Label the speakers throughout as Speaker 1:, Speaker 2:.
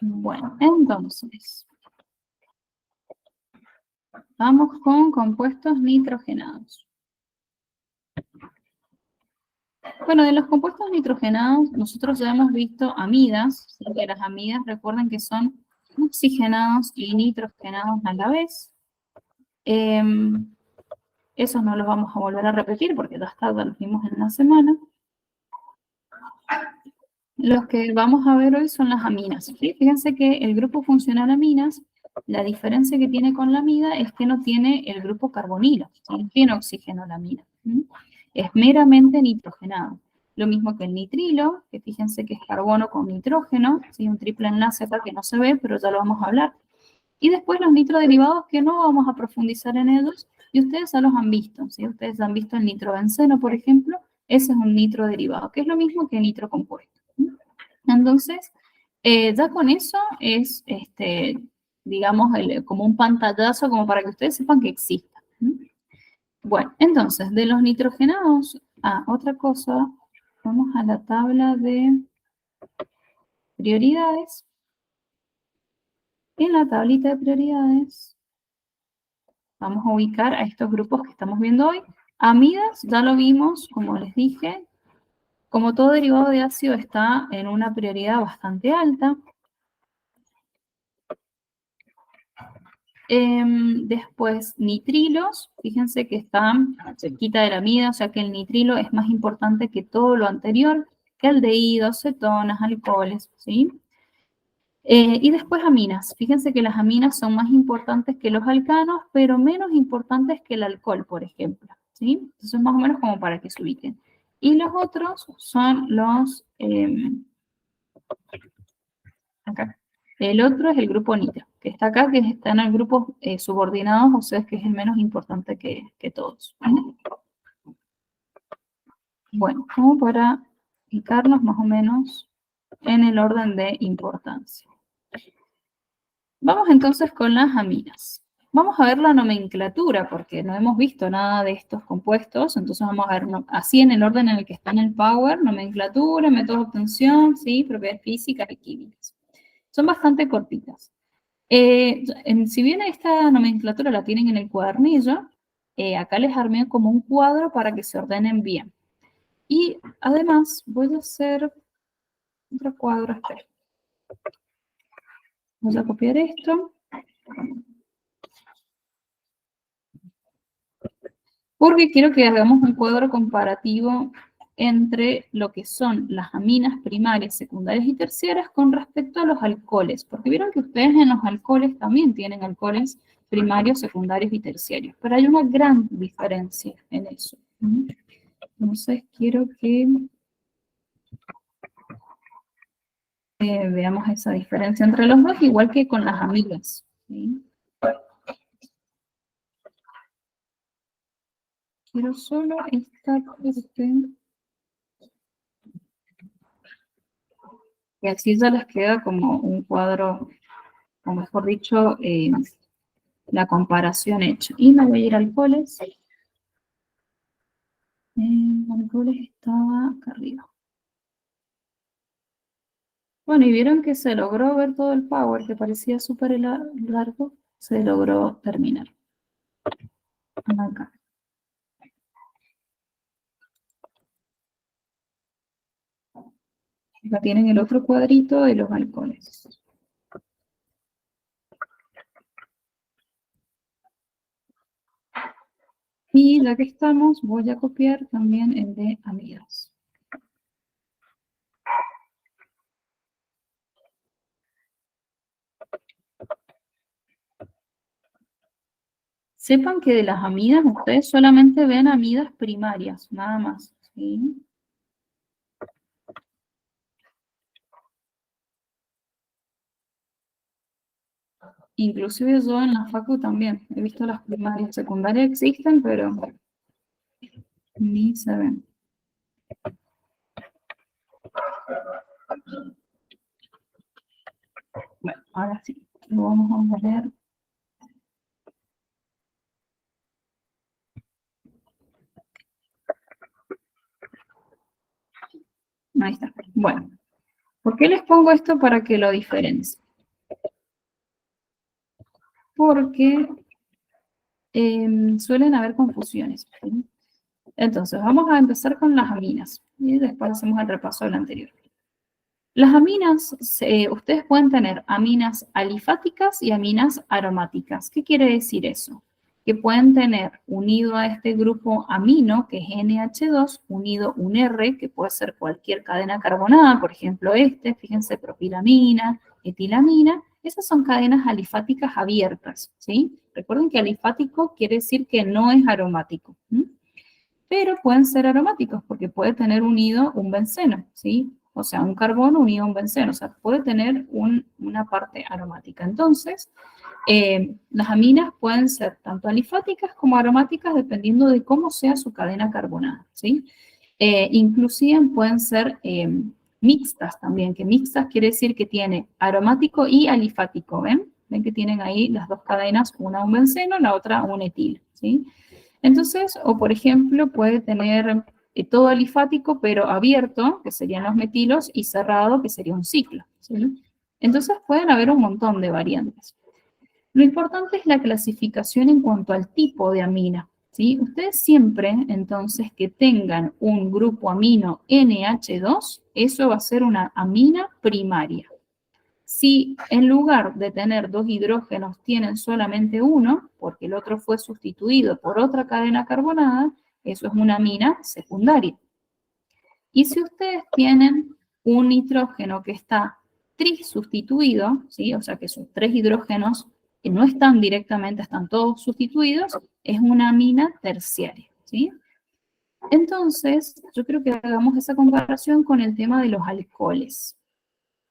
Speaker 1: Bueno, entonces, vamos con compuestos nitrogenados. Bueno, de los compuestos nitrogenados, nosotros ya hemos visto amidas, ¿sí? Que las amidas, recuerden que son oxigenados y nitrogenados a la vez. Esos no los vamos a volver a repetir porque ya los vimos en la semana. Los que vamos a ver hoy son las aminas, ¿sí? Fíjense que el grupo funcional aminas, la diferencia que tiene con la amida es que no tiene el grupo carbonilo, ¿sí? No tiene oxígeno la amida. Es meramente nitrogenado. Lo mismo que el nitrilo, que fíjense que es carbono con nitrógeno, ¿sí? Un triple enlace acá que no se ve, pero ya lo vamos a hablar. Y después los nitroderivados que no vamos a profundizar en ellos, y ustedes ya los han visto, ¿sí? Ustedes han visto el nitrobenceno, por ejemplo, ese es un nitroderivado, que es lo mismo que el nitrocompuesto. Entonces, ya con eso es, digamos, como un pantallazo como para que ustedes sepan que existe. Bueno, entonces, de los nitrogenados, otra cosa, vamos a la tabla de prioridades. En la tablita de prioridades vamos a ubicar a estos grupos que estamos viendo hoy. Amidas, ya lo vimos, como les dije, como todo derivado de ácido está en una prioridad bastante alta. Después, nitrilos, fíjense que están cerquita de la amida, o sea que el nitrilo es más importante que todo lo anterior, que aldehídos, cetonas, alcoholes, ¿sí? Y después aminas, fíjense que las aminas son más importantes que los alcanos, pero menos importantes que el alcohol, por ejemplo, ¿sí? Entonces más o menos como para que se ubiquen. Y los otros son los, acá. El otro es el grupo nitro, que está acá, que está en el grupo subordinados, o sea, que es el menos importante que todos. Bueno, como para ubicarnos más o menos en el orden de importancia. Vamos entonces con las aminas. Vamos a ver la nomenclatura, porque no hemos visto nada de estos compuestos, entonces vamos a ver así en el orden en el que está en el Power, nomenclatura, método de obtención, ¿sí? Propiedades físicas y químicas. Son bastante cortitas. Si bien esta nomenclatura la tienen en el cuadernillo, acá les armé como un cuadro para que se ordenen bien. Y además voy a hacer otro cuadro, espera. Voy a copiar esto. Porque quiero que hagamos un cuadro comparativo entre lo que son las aminas primarias, secundarias y terciarias con respecto a los alcoholes. Porque vieron que ustedes en los alcoholes también tienen alcoholes primarios, secundarios y terciarios. Pero hay una gran diferencia en eso. Entonces quiero que veamos esa diferencia entre los dos, igual que con las amigas, ¿sí? Quiero solo esta parte. Y así ya les queda como un cuadro, o mejor dicho, la comparación hecha. Y me voy a ir al alcoholes. Alcoholes estaba acá arriba. Bueno, y vieron que se logró ver todo el power, que parecía súper largo, se logró terminar. Acá. Acá tienen el otro cuadrito de los alcoholes. Y ya que estamos, voy a copiar también el de amigas. Sepan que de las amidas ustedes solamente ven amidas primarias, nada más, ¿sí? Inclusive yo en la facu también, he visto las primarias, secundarias existen, pero ni se ven. Bueno, ahora sí, lo vamos a ver. Ahí está. Bueno, ¿por qué les pongo esto para que lo diferencie? porque suelen haber confusiones, ¿sí? Entonces, vamos a empezar con las aminas y después hacemos el repaso del anterior. Las aminas, ustedes pueden tener aminas alifáticas y aminas aromáticas. ¿Qué quiere decir eso? Que pueden tener unido a este grupo amino, que es NH2, unido un R, que puede ser cualquier cadena carbonada, por ejemplo fíjense, propilamina, etilamina. Esas son cadenas alifáticas abiertas, ¿sí? Recuerden que alifático quiere decir que no es aromático, ¿sí? Pero pueden ser aromáticos porque puede tener unido un benceno, ¿sí? O sea, un carbono unido a un benceno, o sea, puede tener una parte aromática. Entonces, las aminas pueden ser tanto alifáticas como aromáticas dependiendo de cómo sea su cadena carbonada, ¿sí? Inclusive pueden ser mixtas también, que mixtas quiere decir que tiene aromático y alifático, ¿ven? Ven que tienen ahí las dos cadenas, una un benceno, la otra un etil, ¿sí? Entonces, o por ejemplo, puede tener todo alifático, pero abierto, que serían los metilos, y cerrado, que sería un ciclo, ¿sí? Entonces, pueden haber un montón de variantes. Lo importante es la clasificación en cuanto al tipo de amina, ¿sí? Ustedes siempre, entonces, que tengan un grupo amino NH2, eso va a ser una amina primaria. Si en lugar de tener dos hidrógenos tienen solamente uno, porque el otro fue sustituido por otra cadena carbonada, eso es una amina secundaria. Y si ustedes tienen un nitrógeno que está trisustituido, ¿sí? O sea que sus tres hidrógenos que no están directamente, están todos sustituidos, es una amina terciaria, ¿sí? Entonces, yo creo que hagamos esa comparación con el tema de los alcoholes.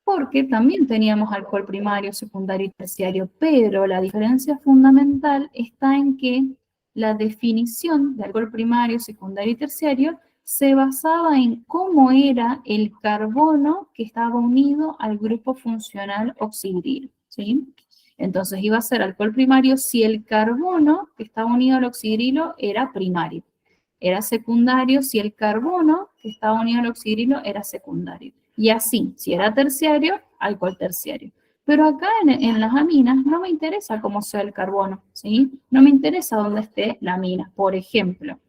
Speaker 1: Porque también teníamos alcohol primario, secundario y terciario, pero la diferencia fundamental está en que la definición de alcohol primario, secundario y terciario se basaba en cómo era el carbono que estaba unido al grupo funcional oxidrilo, ¿sí? Entonces iba a ser alcohol primario si el carbono que estaba unido al oxidrilo era primario. Era secundario si el carbono que estaba unido al oxidrilo era secundario. Y así, si era terciario, alcohol terciario. Pero acá en las aminas no me interesa cómo sea el carbono, ¿sí? No me interesa dónde esté la amina. Por ejemplo,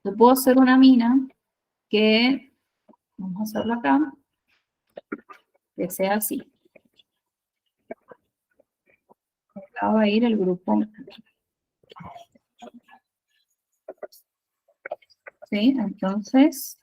Speaker 1: yo puedo hacer una amina que, vamos a hacerla acá, que sea así. Acá va a ir el grupo. ¿Sí? Entonces,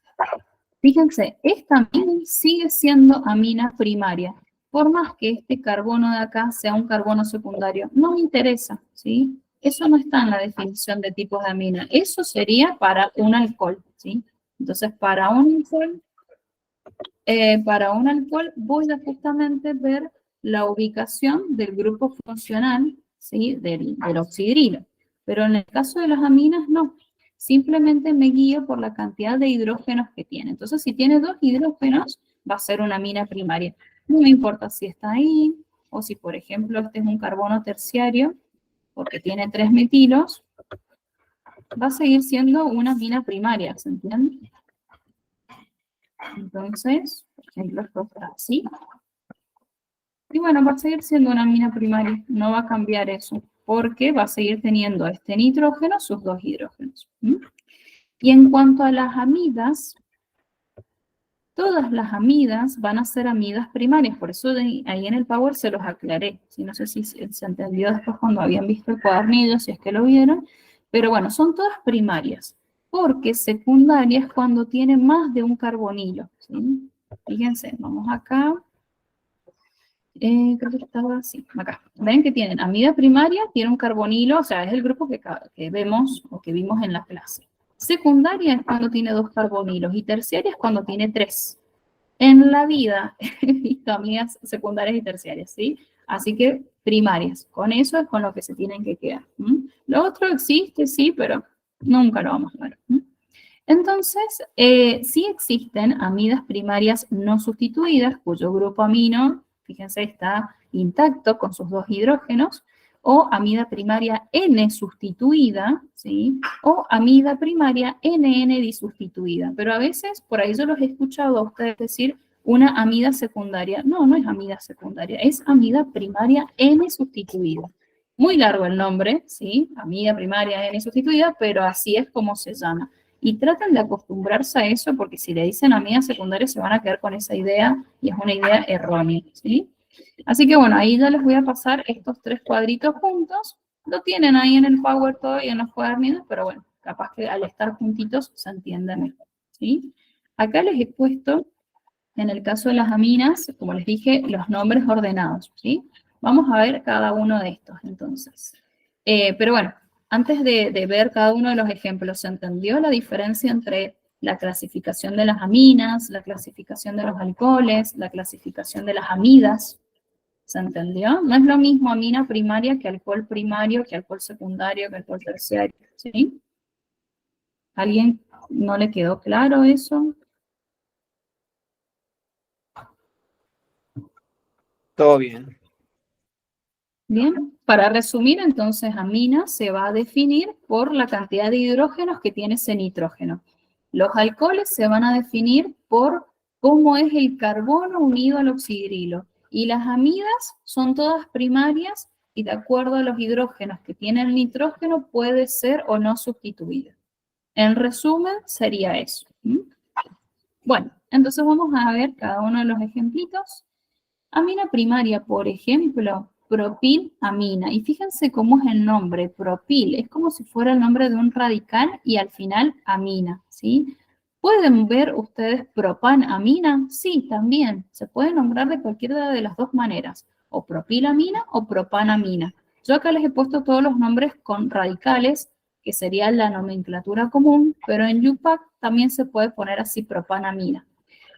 Speaker 1: fíjense, esta amina sigue siendo amina primaria. Por más que este carbono de acá sea un carbono secundario, no me interesa, ¿sí? Eso no está en la definición de tipos de amina. Eso sería para un alcohol, ¿sí? Entonces, para un alcohol voy a justamente ver la ubicación del grupo funcional, ¿sí? Del oxidrilo. Pero en el caso de las aminas, no. Simplemente me guío por la cantidad de hidrógenos que tiene. Entonces, si tiene dos hidrógenos, va a ser una amina primaria. No me importa si está ahí, o si, por ejemplo, este es un carbono terciario, porque tiene 3 metilos, va a seguir siendo una amina primaria, ¿se entiende? Entonces, por ejemplo, esto está así. Y bueno, va a seguir siendo una amina primaria, no va a cambiar eso, porque va a seguir teniendo este nitrógeno, sus dos hidrógenos. Y en cuanto a las amidas, todas las amidas van a ser amidas primarias, por eso ahí en el Power se los aclaré. ¿Sí? No sé si se entendió después cuando habían visto el cuadernillo, si es que lo vieron, pero bueno, son todas primarias, porque secundaria es cuando tiene más de un carbonilo. ¿Sí? Fíjense, vamos acá. Creo que estaba así, acá. Ven que tienen amida primaria, tiene un carbonilo, o sea, es el grupo que vemos o que vimos en la clase. Secundaria es cuando tiene 2 carbonilos y terciaria es cuando tiene 3. En la vida he visto amidas secundarias y terciarias, ¿sí? Así que primarias, con eso es con lo que se tienen que quedar. Lo otro existe, sí, pero nunca lo vamos a ver. Entonces, sí existen amidas primarias no sustituidas, cuyo grupo amino, fíjense, está intacto con sus 2 hidrógenos, o amida primaria N sustituida, ¿sí? O amida primaria NN disustituida. Pero a veces, por ahí yo los he escuchado a ustedes decir una amida secundaria. No, no es amida secundaria, es amida primaria N sustituida. Muy largo el nombre, ¿sí? Amida primaria, N sustituida, pero así es como se llama. Y traten de acostumbrarse a eso, porque si le dicen amida secundaria se van a quedar con esa idea, y es una idea errónea, ¿sí? Así que bueno, ahí ya les voy a pasar estos 3 cuadritos juntos. Lo tienen ahí en el Power todavía en los cuadernitos, pero bueno, capaz que al estar juntitos se entiende mejor, ¿sí? Acá les he puesto, en el caso de las aminas, como les dije, los nombres ordenados, ¿sí? Vamos a ver cada uno de estos, entonces. Pero bueno, antes de ver cada uno de los ejemplos, ¿se entendió la diferencia entre la clasificación de las aminas, la clasificación de los alcoholes, la clasificación de las amidas? ¿Se entendió? No es lo mismo amina primaria que alcohol primario, que alcohol secundario, que alcohol terciario, ¿sí? ¿Alguien no le quedó claro eso?
Speaker 2: Todo bien.
Speaker 1: Bien, para resumir, entonces, amina se va a definir por la cantidad de hidrógenos que tiene ese nitrógeno. Los alcoholes se van a definir por cómo es el carbono unido al oxidrilo. Y las amidas son todas primarias y de acuerdo a los hidrógenos que tiene el nitrógeno puede ser o no sustituida. En resumen, sería eso. Bueno, entonces vamos a ver cada uno de los ejemplitos. Amina primaria, por ejemplo, propilamina. Y fíjense cómo es el nombre, propil. Es como si fuera el nombre de un radical y al final amina, ¿sí? ¿Pueden ver ustedes propanamina? Sí, también. Se puede nombrar de cualquiera de las dos maneras. O propilamina o propanamina. Yo acá les he puesto todos los nombres con radicales, que sería la nomenclatura común, pero en UPAC también se puede poner así propanamina.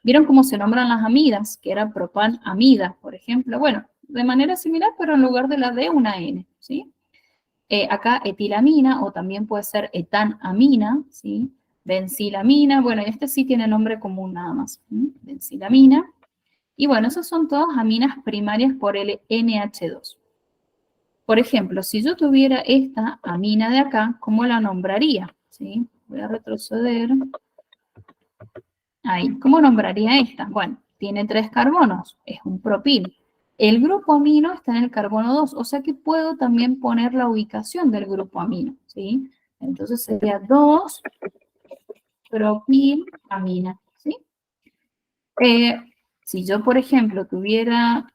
Speaker 1: ¿Vieron cómo se nombran las amidas? Que era propanamida, por ejemplo. Bueno, de manera similar, pero en lugar de la D, una N, ¿sí? Acá etilamina, o también puede ser etanamina, ¿sí? Bencilamina, bueno, este sí tiene nombre común nada más. Bencilamina. Y bueno, esas son todas aminas primarias por el NH2. Por ejemplo, si yo tuviera esta amina de acá, ¿cómo la nombraría? ¿Sí? Voy a retroceder. Ahí, ¿cómo nombraría esta? Bueno, tiene 3 carbonos, es un propil. El grupo amino está en el carbono 2, o sea que puedo también poner la ubicación del grupo amino, ¿sí? Entonces sería 2-propilamina, ¿sí? Si yo, por ejemplo, tuviera...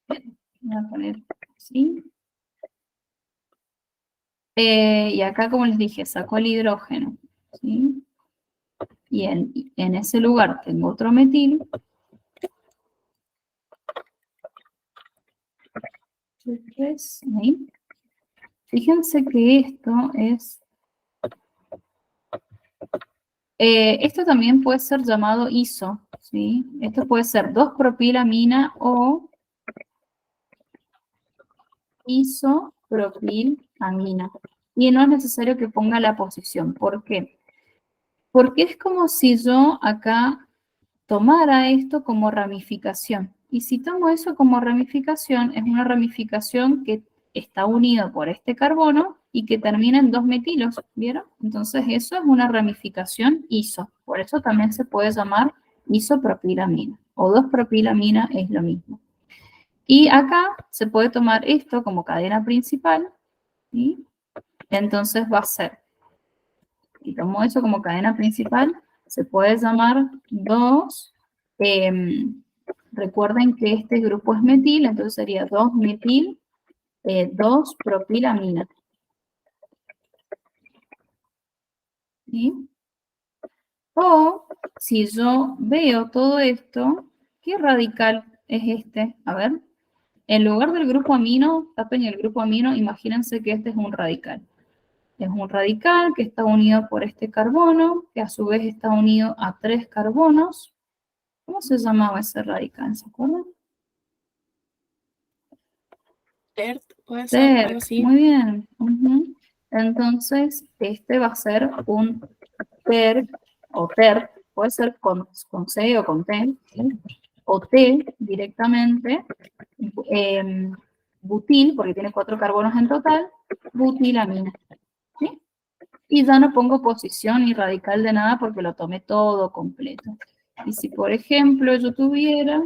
Speaker 1: Voy a poner así. Y acá, como les dije, saco el hidrógeno, ¿sí? Y en ese lugar tengo otro metil. Ahí. Fíjense que esto es... esto también puede ser llamado iso, ¿sí? Esto puede ser 2-propilamina o isopropilamina. Y no es necesario que ponga la posición. ¿Por qué? Porque es como si yo acá tomara esto como ramificación. Y si tomo eso como ramificación, es una ramificación que está unida por este carbono y que termina en 2 metilos, ¿vieron? Entonces eso es una ramificación iso. Por eso también se puede llamar isopropilamina. O 2-propilamina es lo mismo. Y acá se puede tomar esto como cadena principal, ¿sí? Entonces va a ser, y tomo eso como cadena principal, se puede llamar 2, recuerden que este grupo es metil, entonces sería 2-metil, 2-propilamina. ¿Sí? O si yo veo todo esto, ¿qué radical es este? A ver, en lugar del grupo amino, tapen el grupo amino, imagínense que este es un radical. Es un radical que está unido por este carbono, que a su vez está unido a 3 carbonos. ¿Cómo se llamaba ese radical? ¿Se acuerdan?
Speaker 3: TERT, puede ser, algo así.
Speaker 1: Muy bien. Entonces, este va a ser un TERT, o TERT, puede ser con C o con T, ¿sí? O T directamente, butil, porque tiene 4 carbonos en total, butilamina. ¿Sí? Y ya no pongo posición ni radical de nada porque lo tomé todo completo. Y si, por ejemplo, yo tuviera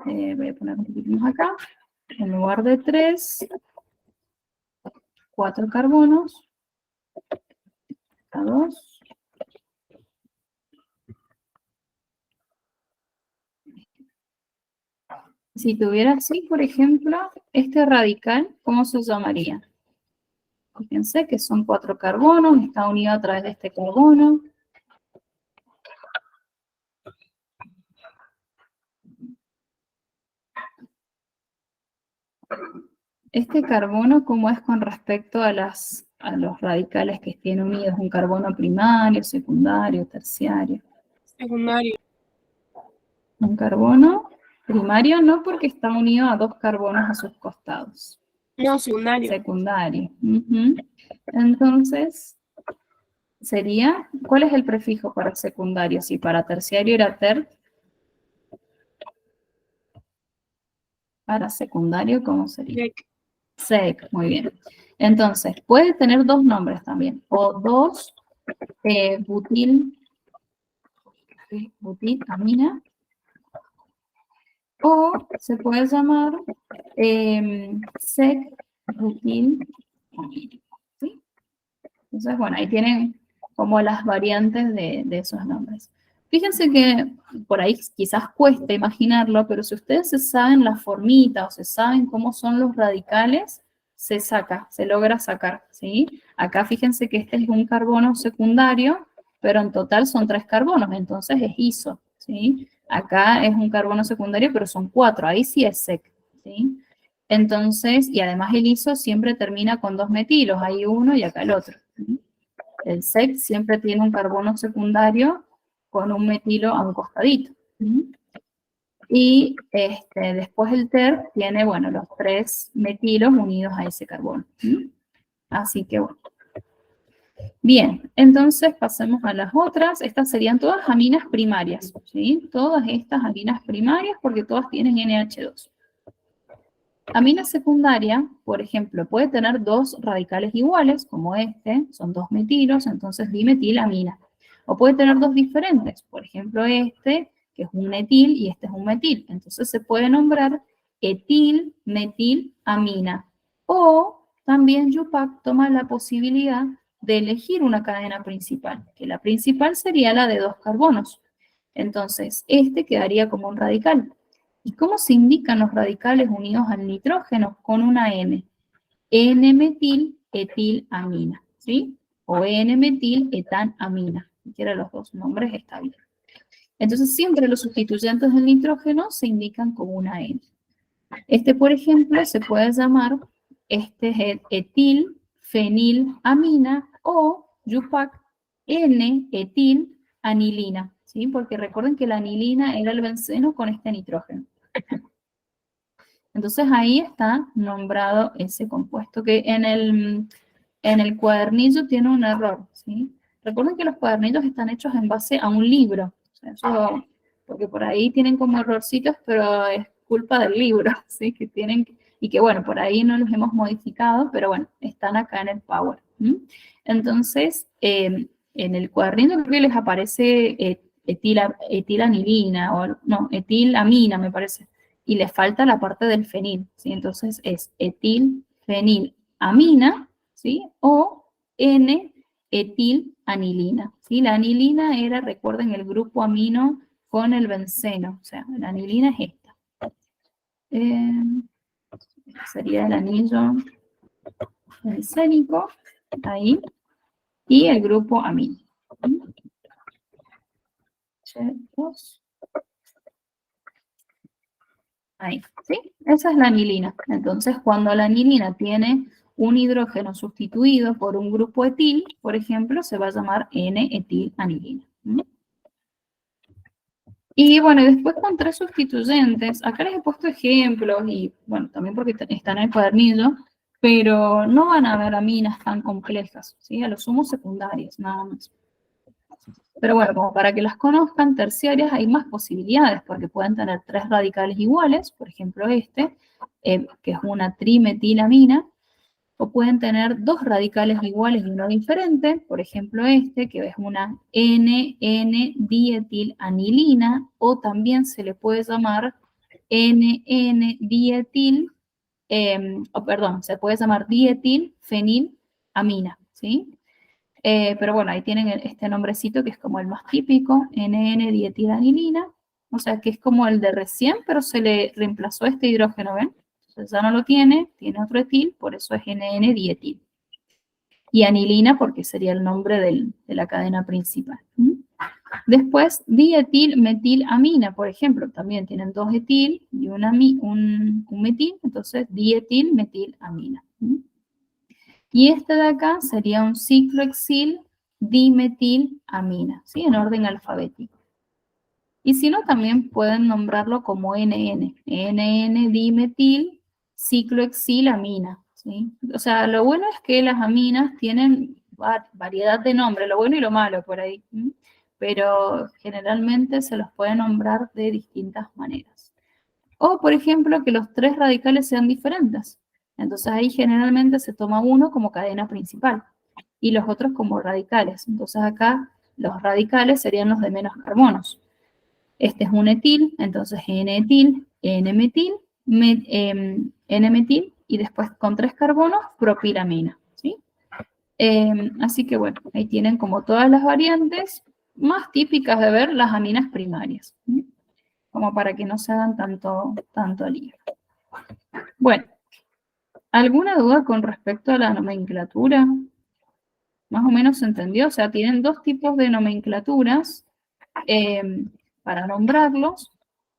Speaker 1: voy a poner un poquito más acá, en lugar de 3, 4 carbonos, acá 2. Si tuviera así, por ejemplo, este radical, ¿cómo se llamaría? Fíjense que son 4 carbonos, está unido a través de este carbono. Este carbono, ¿cómo es con respecto a los radicales que estén unidos? ¿Un carbono primario, secundario, terciario?
Speaker 3: Secundario.
Speaker 1: Un carbono primario no, porque está unido a 2 carbonos a sus costados.
Speaker 3: No, secundario.
Speaker 1: Secundario. Entonces, sería, ¿cuál es el prefijo para secundario? Si para terciario era ter, para secundario, ¿cómo sería?
Speaker 3: Sec.
Speaker 1: Sec, muy bien. Entonces, puede tener 2 nombres también, o 2 butilamina, o se puede llamar sec-butilamina. ¿Sí? Entonces, bueno, ahí tienen como las variantes de esos nombres. Fíjense que por ahí quizás cuesta imaginarlo, pero si ustedes se saben la formita o se saben cómo son los radicales, se saca, se logra sacar, ¿sí? Acá fíjense que este es un carbono secundario, pero en total son 3 carbonos, entonces es iso, ¿sí? Acá es un carbono secundario, pero son 4, ahí sí es sec, ¿sí? Entonces, y además el iso siempre termina con 2 metilos, hay uno y acá el otro. ¿Sí? El sec siempre tiene un carbono secundario con un metilo a un costadito. ¿Sí? Y después el ter tiene, bueno, los 3 metilos unidos a ese carbono. ¿Sí? Así que bueno. Bien, entonces pasemos a las otras. Estas serían todas aminas primarias, ¿sí? Todas estas aminas primarias porque todas tienen NH2. Amina secundaria, por ejemplo, puede tener 2 radicales iguales, como este, son 2 metilos, entonces dimetilamina. O puede tener 2 diferentes, por ejemplo este, que es un etil y este es un metil. Entonces se puede nombrar etil-metilamina. O también Yupac toma la posibilidad de elegir una cadena principal, que la principal sería la de 2 carbonos. Entonces, este quedaría como un radical. ¿Y cómo se indican los radicales unidos al nitrógeno? Con una N. N-metil-etilamina, ¿sí? O N-metil-etanamina. Cualquiera de los dos nombres está bien. Entonces, siempre los sustituyentes del nitrógeno se indican con una N. Este, por ejemplo, se puede llamar, este es etil-fenilamina o Yupac N-etil-anilina, ¿sí? Porque recuerden que la anilina era el benceno con este nitrógeno. Entonces ahí está nombrado ese compuesto que en el cuadernillo tiene un error, ¿sí? Recuerden que los cuadernillos están hechos en base a un libro, o sea, eso, porque por ahí tienen como errorcitos, pero es culpa del libro, ¿sí? Que tienen, y que bueno, por ahí no los hemos modificado, pero bueno, están acá en el Power. ¿Sí? Entonces, en el cuadernillo creo que les aparece etilanilina, o no, etilamina me parece, y le falta la parte del fenil, ¿sí? Entonces es etilfenilamina, ¿sí? O N-etilanilina, ¿sí? La anilina era, recuerden, el grupo amino con el benceno, o sea, la anilina es esta. Sería el anillo bencénico, ahí, y el grupo amino. Ahí, ¿sí? Esa es la anilina. Entonces, cuando la anilina tiene un hidrógeno sustituido por un grupo etil, por ejemplo, se va a llamar N-etilanilina. Y bueno, después con 3 sustituyentes, acá les he puesto ejemplos y bueno, también porque están en el cuadernillo, pero no van a haber aminas tan complejas, ¿sí? A lo sumo secundarias, nada más. Pero bueno, como para que las conozcan, terciarias hay más posibilidades, porque pueden tener 3 radicales iguales, por ejemplo este, que es una trimetilamina, o pueden tener 2 radicales iguales y uno diferente, por ejemplo este, que es una N-N-dietilanilina, o también se le puede llamar NN-dietil, se puede llamar dietilfenilamina, ¿sí? Pero bueno, ahí tienen este nombrecito que es como el más típico, NN-dietilanilina, o sea que es como el de recién, pero se le reemplazó este hidrógeno, ¿ven? Entonces ya no lo tiene otro etil, por eso es NN-dietil. Y anilina porque sería el nombre de la cadena principal. Después, dietilmetilamina, por ejemplo, también tienen dos etil y un metil, entonces dietilmetilamina. Y este de acá sería un ciclohexil dimetilamina, ¿sí? En orden alfabético. Y si no, también pueden nombrarlo como NN, NN-dimetil ciclohexylamina, ¿sí? O sea, lo bueno es que las aminas tienen variedad de nombres, lo bueno y lo malo por ahí, ¿sí? Pero generalmente se los puede nombrar de distintas maneras. O, por ejemplo, que los tres radicales sean diferentes. Entonces ahí generalmente se toma uno como cadena principal y los otros como radicales. Entonces acá los radicales serían los de menos carbonos. Este es un etil, entonces N-etil, N-metil, N-metil y después con 3 carbonos, propilamina, ¿sí? Así que bueno, ahí tienen como todas las variantes más típicas de ver las aminas primarias, ¿sí? Como para que no se hagan tanto lío. Bueno, ¿alguna duda con respecto a la nomenclatura? Más o menos se entendió, o sea, tienen dos tipos de nomenclaturas para nombrarlos.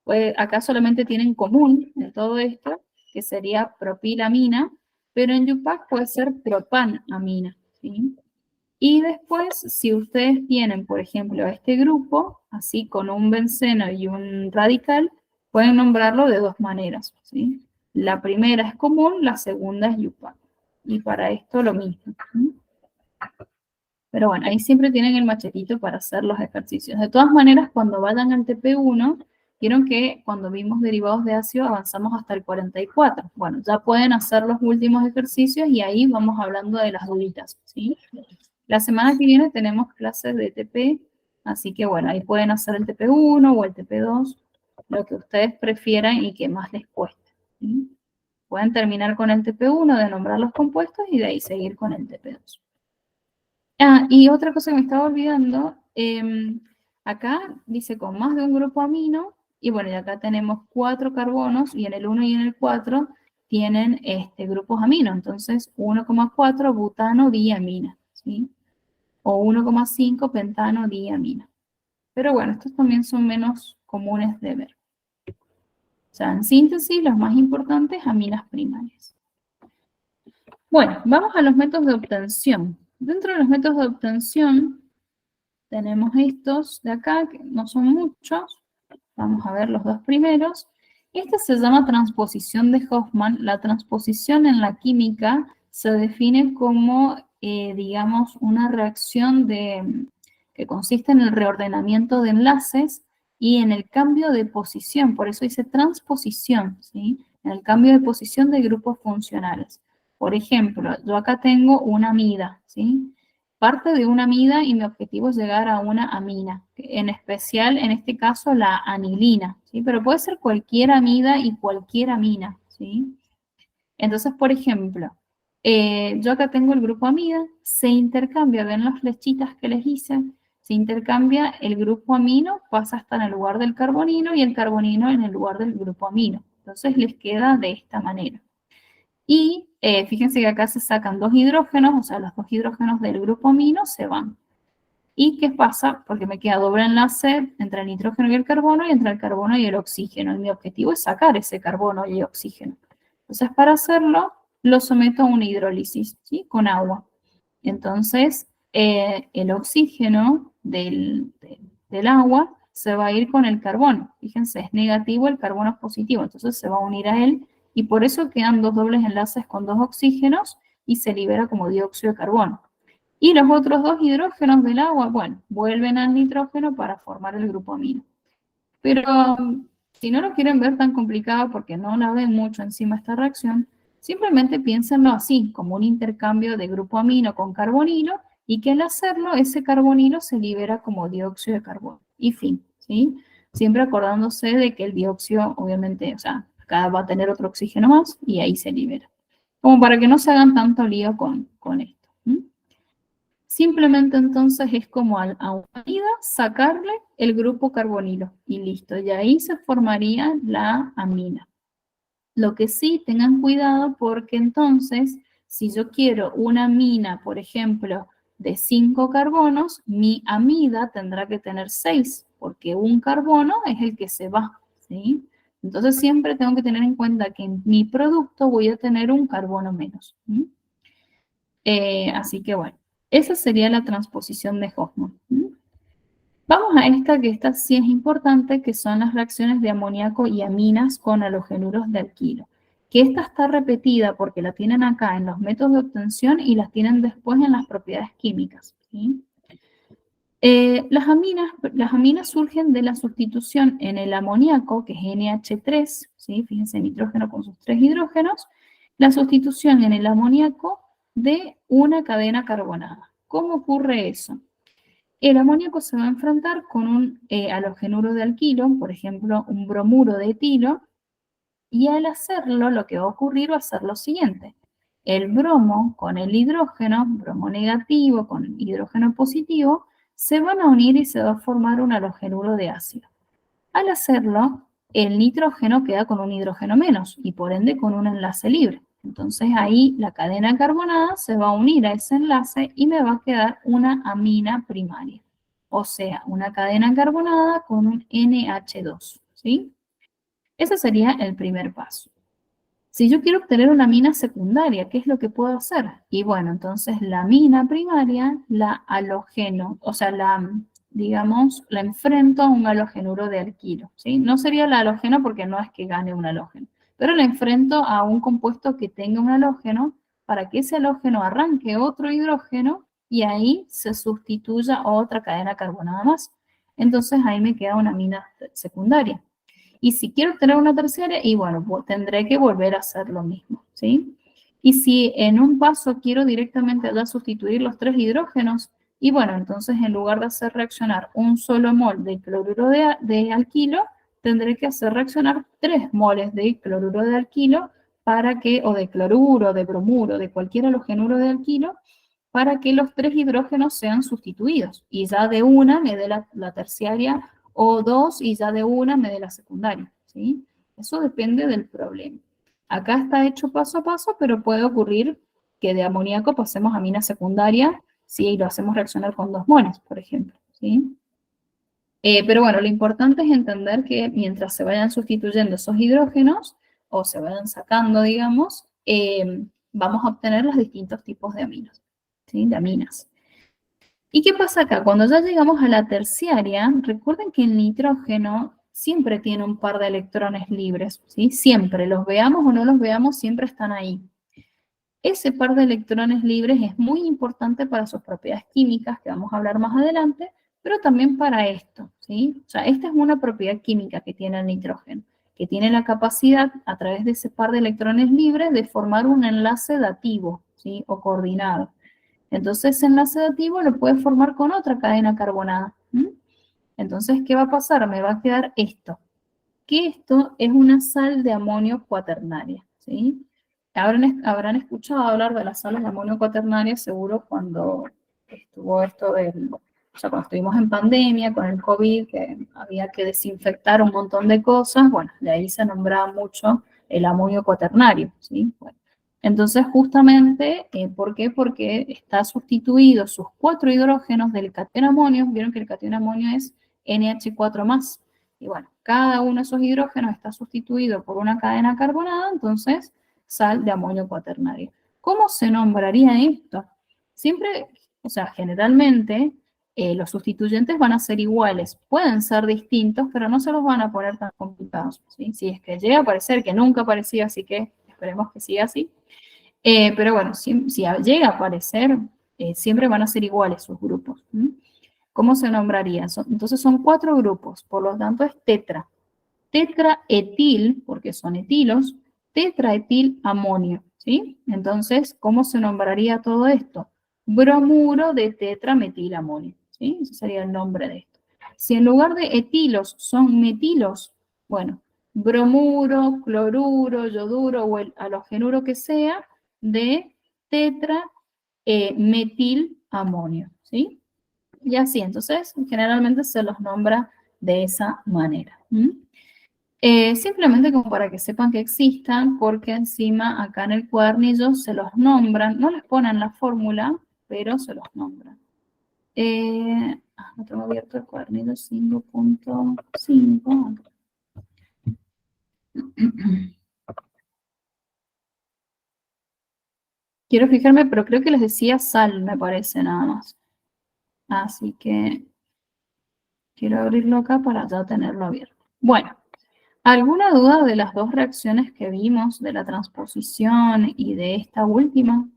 Speaker 1: Pues acá solamente tienen común de todo esto, que sería propilamina, pero en Yupac puede ser propanamina, ¿sí? Y después, si ustedes tienen, por ejemplo, este grupo, así con un benceno y un radical, pueden nombrarlo de dos maneras, ¿sí? La primera es común, la segunda es Yupac. Y para esto lo mismo, ¿sí? Pero bueno, ahí siempre tienen el machetito para hacer los ejercicios. De todas maneras, cuando vayan al TP1, vieron que cuando vimos derivados de ácido avanzamos hasta el 44. Bueno, ya pueden hacer los últimos ejercicios y ahí vamos hablando de las duditas, ¿sí? La semana que viene tenemos clases de TP, así que bueno, ahí pueden hacer el TP1 o el TP2, lo que ustedes prefieran y que más les cueste, ¿sí? Pueden terminar con el TP1 de nombrar los compuestos y de ahí seguir con el TP2. Ah, y otra cosa que me estaba olvidando, acá dice con más de un grupo amino, y bueno, y acá tenemos 4 carbonos, y en el 1 y en el 4 tienen grupos amino, entonces 1,4 butano diamina, ¿sí? O 1,5 pentano diamina. Pero bueno, estos también son menos comunes de ver. O sea, en síntesis, los más importantes, aminas primarias. Bueno, vamos a los métodos de obtención. Dentro de los métodos de obtención, tenemos estos de acá, que no son muchos. Vamos a ver los dos primeros. Este se llama transposición de Hofmann. La transposición en la química se define como, digamos, una reacción que consiste en el reordenamiento de enlaces y en el cambio de posición. Por eso dice transposición, ¿sí? En el cambio de posición de grupos funcionales. Por ejemplo, yo acá tengo una amida, ¿sí? Parte de una amida y mi objetivo es llegar a una amina, en especial, en este caso, la anilina, ¿sí? Pero puede ser cualquier amida y cualquier amina, ¿sí? Entonces, por ejemplo, yo acá tengo el grupo amida, se intercambia, ven las flechitas que les hice, se intercambia el grupo amino, pasa hasta en el lugar del carbonino y el carbonino en el lugar del grupo amino. Entonces les queda de esta manera. Y fíjense que acá se sacan 2 hidrógenos, o sea, los 2 hidrógenos del grupo amino se van. ¿Y qué pasa? Porque me queda doble enlace entre el nitrógeno y el carbono y entre el carbono y el oxígeno. Y mi objetivo es sacar ese carbono y oxígeno. Entonces, para hacerlo, lo someto a una hidrólisis, ¿sí? Con agua. Entonces, el oxígeno del agua se va a ir con el carbono. Fíjense, es negativo, el carbono es positivo. Entonces, se va a unir a él y por eso quedan 2 dobles enlaces con 2 oxígenos y se libera como dióxido de carbono. Y los otros 2 hidrógenos del agua, bueno, vuelven al nitrógeno para formar el grupo amino. Pero si no lo quieren ver tan complicado porque no la ven mucho encima esta reacción, simplemente piénsenlo así, como un intercambio de grupo amino con carbonilo y que al hacerlo ese carbonilo se libera como dióxido de carbono. Y fin, ¿sí? Siempre acordándose de que el dióxido, obviamente, o sea, acá va a tener otro oxígeno más y ahí se libera. Como para que no se hagan tanto lío con esto. Simplemente entonces es como a una amida sacarle el grupo carbonilo y listo. Y ahí se formaría la amina. Lo que sí, tengan cuidado porque entonces, si yo quiero una amina, por ejemplo, de 5 carbonos, mi amida tendrá que tener 6, porque un carbono es el que se va, ¿sí? Entonces siempre tengo que tener en cuenta que en mi producto voy a tener un carbono menos. Así que bueno, esa sería la transposición de Hoffman. Vamos a esta, que esta sí es importante, que son las reacciones de amoníaco y aminas con halogenuros de alquilo. Que esta está repetida porque la tienen acá en los métodos de obtención y las tienen después en las propiedades químicas. ¿Sí? Las aminas surgen de la sustitución en el amoníaco, que es NH3, ¿sí? Fíjense, nitrógeno con sus 3 hidrógenos, la sustitución en el amoníaco de una cadena carbonada. ¿Cómo ocurre eso? El amoníaco se va a enfrentar con un halogenuro de alquilo, por ejemplo, un bromuro de etilo, y al hacerlo, lo que va a ocurrir va a ser lo siguiente. El bromo con el hidrógeno, bromo negativo con hidrógeno positivo, se van a unir y se va a formar un halogenuro de ácido. Al hacerlo, el nitrógeno queda con un hidrógeno menos y por ende con un enlace libre. Entonces ahí la cadena carbonada se va a unir a ese enlace y me va a quedar una amina primaria. O sea, una cadena carbonada con un NH2, ¿sí? Ese sería el primer paso. Si yo quiero obtener una amina secundaria, ¿qué es lo que puedo hacer? Y bueno, entonces la amina primaria la halogeno, o sea, digamos, la enfrento a un halogenuro de alquilo, ¿sí? No sería el halógeno porque no es que gane un halógeno, pero la enfrento a un compuesto que tenga un halógeno para que ese halógeno arranque otro hidrógeno y ahí se sustituya otra cadena carbonada más. Entonces ahí me queda una amina secundaria. Y si quiero obtener una terciaria, y bueno, tendré que volver a hacer lo mismo, ¿sí? Y si en un paso quiero directamente ya sustituir los 3 hidrógenos, y bueno, entonces en lugar de hacer reaccionar un solo mol de cloruro de alquilo, tendré que hacer reaccionar 3 moles de cloruro de alquilo para que, o de cloruro, de bromuro, de cualquier halogenuro de alquilo, para que los 3 hidrógenos sean sustituidos. Y ya de una me dé la terciaria o 2 y ya de una me dé la secundaria, ¿sí? Eso depende del problema. Acá está hecho paso a paso, pero puede ocurrir que de amoníaco pasemos a amina secundaria, ¿sí? Y lo hacemos reaccionar con 2 moles, por ejemplo, ¿sí? Pero bueno, lo importante es entender que mientras se vayan sustituyendo esos hidrógenos, o se vayan sacando, digamos, vamos a obtener los distintos tipos de aminos, ¿sí? De aminas. ¿Y qué pasa acá? Cuando ya llegamos a la terciaria, recuerden que el nitrógeno siempre tiene un par de electrones libres, ¿sí? Siempre, los veamos o no los veamos, siempre están ahí. Ese par de electrones libres es muy importante para sus propiedades químicas, que vamos a hablar más adelante, pero también para esto, ¿sí? O sea, esta es una propiedad química que tiene el nitrógeno, que tiene la capacidad, a través de ese par de electrones libres, de formar un enlace dativo, ¿sí? O coordinado. Entonces, ese enlace dativo lo puede formar con otra cadena carbonada. Entonces, ¿qué va a pasar? Me va a quedar esto. Que esto es una sal de amonio cuaternaria, ¿sí? Habrán escuchado hablar de las sales de amonio cuaternaria, seguro, cuando estuvo esto o sea, cuando estuvimos en pandemia con el COVID, que había que desinfectar un montón de cosas, bueno, de ahí se nombraba mucho el amonio cuaternario, ¿sí? Bueno, entonces, justamente, ¿por qué? Porque está sustituido sus 4 hidrógenos del catión amonio. Vieron que el catión amonio es NH4+. Y bueno, cada uno de esos hidrógenos está sustituido por una cadena carbonada, entonces sal de amonio cuaternario. ¿Cómo se nombraría esto? Siempre, o sea, generalmente los sustituyentes van a ser iguales. Pueden ser distintos, pero no se los van a poner tan complicados, ¿sí? Si es que llega a parecer, que nunca aparecía, así que esperemos que siga así. Pero bueno, si llega a aparecer, siempre van a ser iguales sus grupos. ¿Cómo se nombraría? Entonces son 4 grupos, por lo tanto es tetra. Tetraetil, porque son etilos, tetraetil amonio, ¿sí? Entonces, ¿cómo se nombraría todo esto? Bromuro de tetrametilamonio, ¿sí? Ese sería el nombre de esto. Si en lugar de etilos son metilos, bueno, bromuro, cloruro, yoduro o el halogenuro que sea, de tetra metilamonio, ¿sí? Y así, entonces, generalmente se los nombra de esa manera. Simplemente como para que sepan que existan, porque encima acá en el cuadernillo se los nombran, no les ponen la fórmula, pero se los nombran. No tengo abierto el cuadernillo 5.5. Quiero fijarme, pero creo que les decía sal, me parece, nada más. Así que quiero abrirlo acá para ya tenerlo abierto. Bueno, ¿alguna duda de las dos reacciones que vimos, de la transposición y de esta última?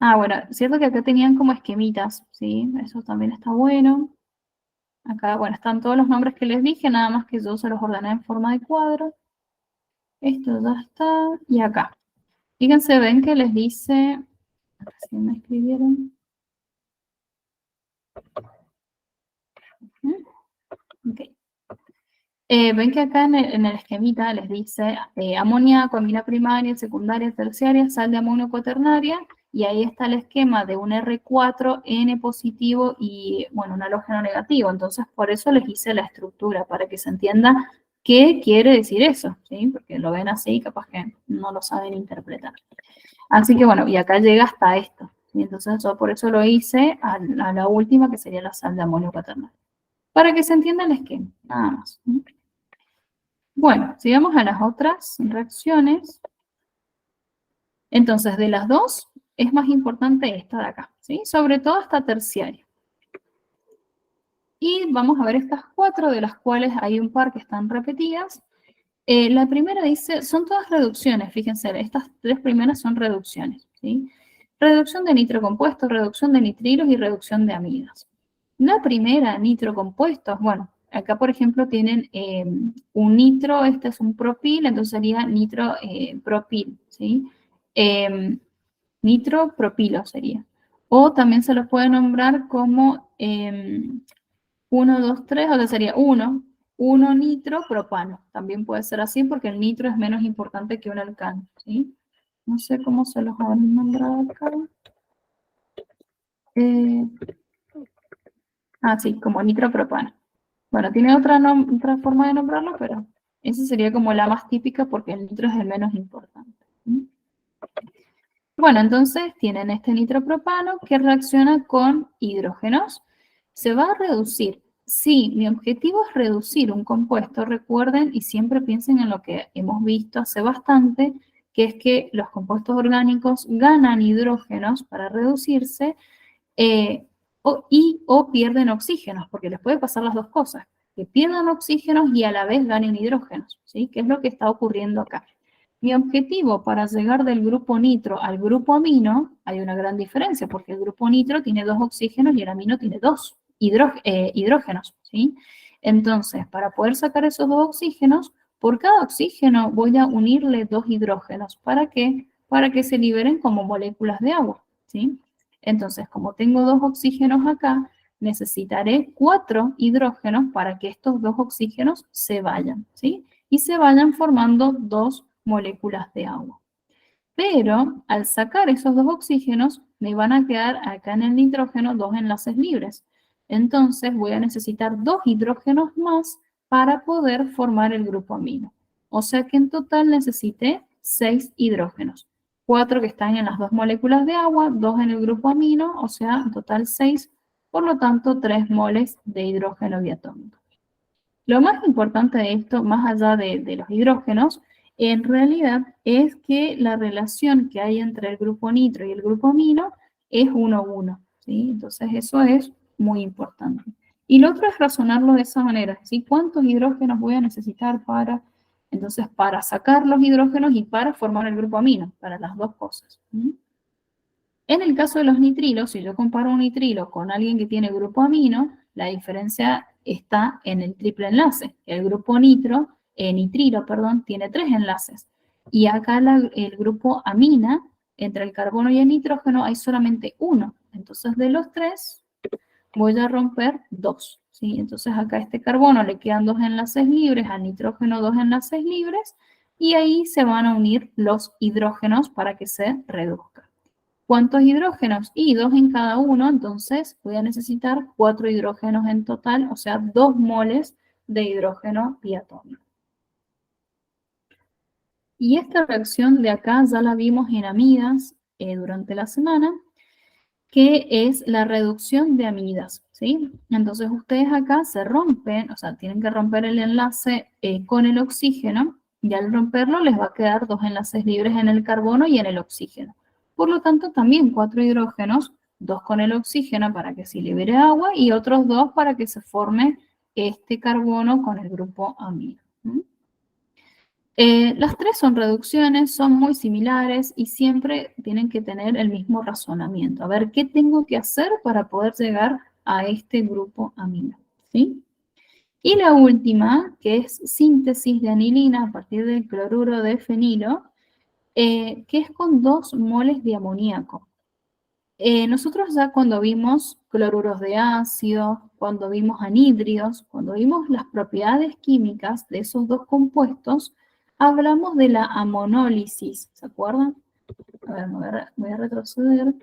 Speaker 1: Bueno, cierto que acá tenían como esquemitas, ¿sí? Eso también está bueno. Acá, bueno, están todos los nombres que les dije, nada más que yo se los ordené en forma de cuadro. Esto ya está. Y acá. Fíjense, ven que les dice... Si me escribieron. Okay. Ven que acá en el esquemita les dice amoníaco, amina primaria, secundaria, terciaria, sal de amonio cuaternaria, y ahí está el esquema de un R4, N positivo y, bueno, un halógeno negativo. Entonces, por eso les hice la estructura, para que se entienda qué quiere decir eso, ¿sí? Porque lo ven así y capaz que no lo saben interpretar. Así que, bueno, y acá llega hasta esto. ¿Sí? Entonces, yo por eso lo hice a la última, que sería la sal de amonio cuaternaria. Para que se entienda el esquema, nada más. Bueno, sigamos a las otras reacciones. Entonces, de las dos, es más importante esta de acá, ¿sí? Sobre todo esta terciaria. Y vamos a ver estas cuatro, de las cuales hay un par que están repetidas. La primera dice, son todas reducciones, fíjense, estas tres primeras son reducciones, ¿sí? Reducción de nitrocompuestos, reducción de nitrilos y reducción de amidas. La primera, nitrocompuestos, bueno, acá por ejemplo tienen un nitro, este es un propil, entonces sería nitropropil, ¿sí? Nitropropilo sería. O también se lo puede nombrar como 1, 2, 3, o sea, sería 1 nitropropano. También puede ser así porque el nitro es menos importante que un alcano, ¿sí? No sé cómo se los habrán nombrado acá. Sí, como nitropropano. Bueno, tiene otra forma de nombrarlo, pero esa sería como la más típica porque el nitro es el menos importante. Bueno, entonces tienen este nitropropano que reacciona con hidrógenos. Se va a reducir. Sí, mi objetivo es reducir un compuesto, recuerden, y siempre piensen en lo que hemos visto hace bastante, que es que los compuestos orgánicos ganan hidrógenos para reducirse o pierden oxígenos, porque les puede pasar las dos cosas, que pierdan oxígenos y a la vez ganen hidrógenos, ¿sí? Que es lo que está ocurriendo acá. Mi objetivo para llegar del grupo nitro al grupo amino, hay una gran diferencia, porque el grupo nitro tiene 2 oxígenos y el amino tiene 2 hidrógenos, ¿sí? Entonces, para poder sacar esos 2 oxígenos, por cada oxígeno voy a unirle 2 hidrógenos. ¿Para qué? Para que se liberen como moléculas de agua, ¿sí? Entonces, como tengo 2 oxígenos acá, necesitaré 4 hidrógenos para que estos 2 oxígenos se vayan, ¿sí? Y se vayan formando 2 moléculas de agua. Pero al sacar esos 2 oxígenos, me van a quedar acá en el nitrógeno 2 enlaces libres. Entonces voy a necesitar 2 hidrógenos más para poder formar el grupo amino. O sea que en total necesité 6 hidrógenos. 4 que están en las 2 moléculas de agua, 2 en el grupo amino, o sea, en total 6. Por lo tanto, 3 moles de hidrógeno diatómico. Lo más importante de esto, más allá de los hidrógenos, en realidad es que la relación que hay entre el grupo nitro y el grupo amino es 1-1, ¿sí? Entonces eso es muy importante. Y lo otro es razonarlo de esa manera, ¿sí? ¿Cuántos hidrógenos voy a necesitar entonces, para sacar los hidrógenos y para formar el grupo amino? Para las dos cosas. En el caso de los nitrilos, si yo comparo un nitrilo con alguien que tiene grupo amino, la diferencia está en el triple enlace. El grupo nitro nitrilo, perdón, tiene 3 enlaces. Y acá el grupo amina, entre el carbono y el nitrógeno, hay solamente 1. Entonces, de los 3, voy a romper 2. ¿Sí? Entonces, acá a este carbono le quedan 2 enlaces libres, al nitrógeno 2 enlaces libres, y ahí se van a unir los hidrógenos para que se reduzca. ¿Cuántos hidrógenos? Y 2 en cada uno, entonces voy a necesitar 4 hidrógenos en total, o sea, 2 moles de hidrógeno diatómico. Y esta reacción de acá ya la vimos en amidas durante la semana, que es la reducción de amidas, ¿sí? Entonces ustedes acá se rompen, o sea, tienen que romper el enlace con el oxígeno, y al romperlo les va a quedar 2 enlaces libres en el carbono y en el oxígeno. Por lo tanto, también 4 hidrógenos, 2 con el oxígeno para que se libere agua y otros 2 para que se forme este carbono con el grupo amino. Las 3 son reducciones, son muy similares y siempre tienen que tener el mismo razonamiento. A ver, ¿qué tengo que hacer para poder llegar a este grupo amino? ¿Sí? Y la última, que es síntesis de anilina a partir del cloruro de fenilo, que es con 2 moles de amoníaco. Nosotros ya cuando vimos cloruros de ácido, cuando vimos anhídridos, cuando vimos las propiedades químicas de esos 2 compuestos, hablamos de la amonólisis, ¿se acuerdan? A ver, voy a retroceder.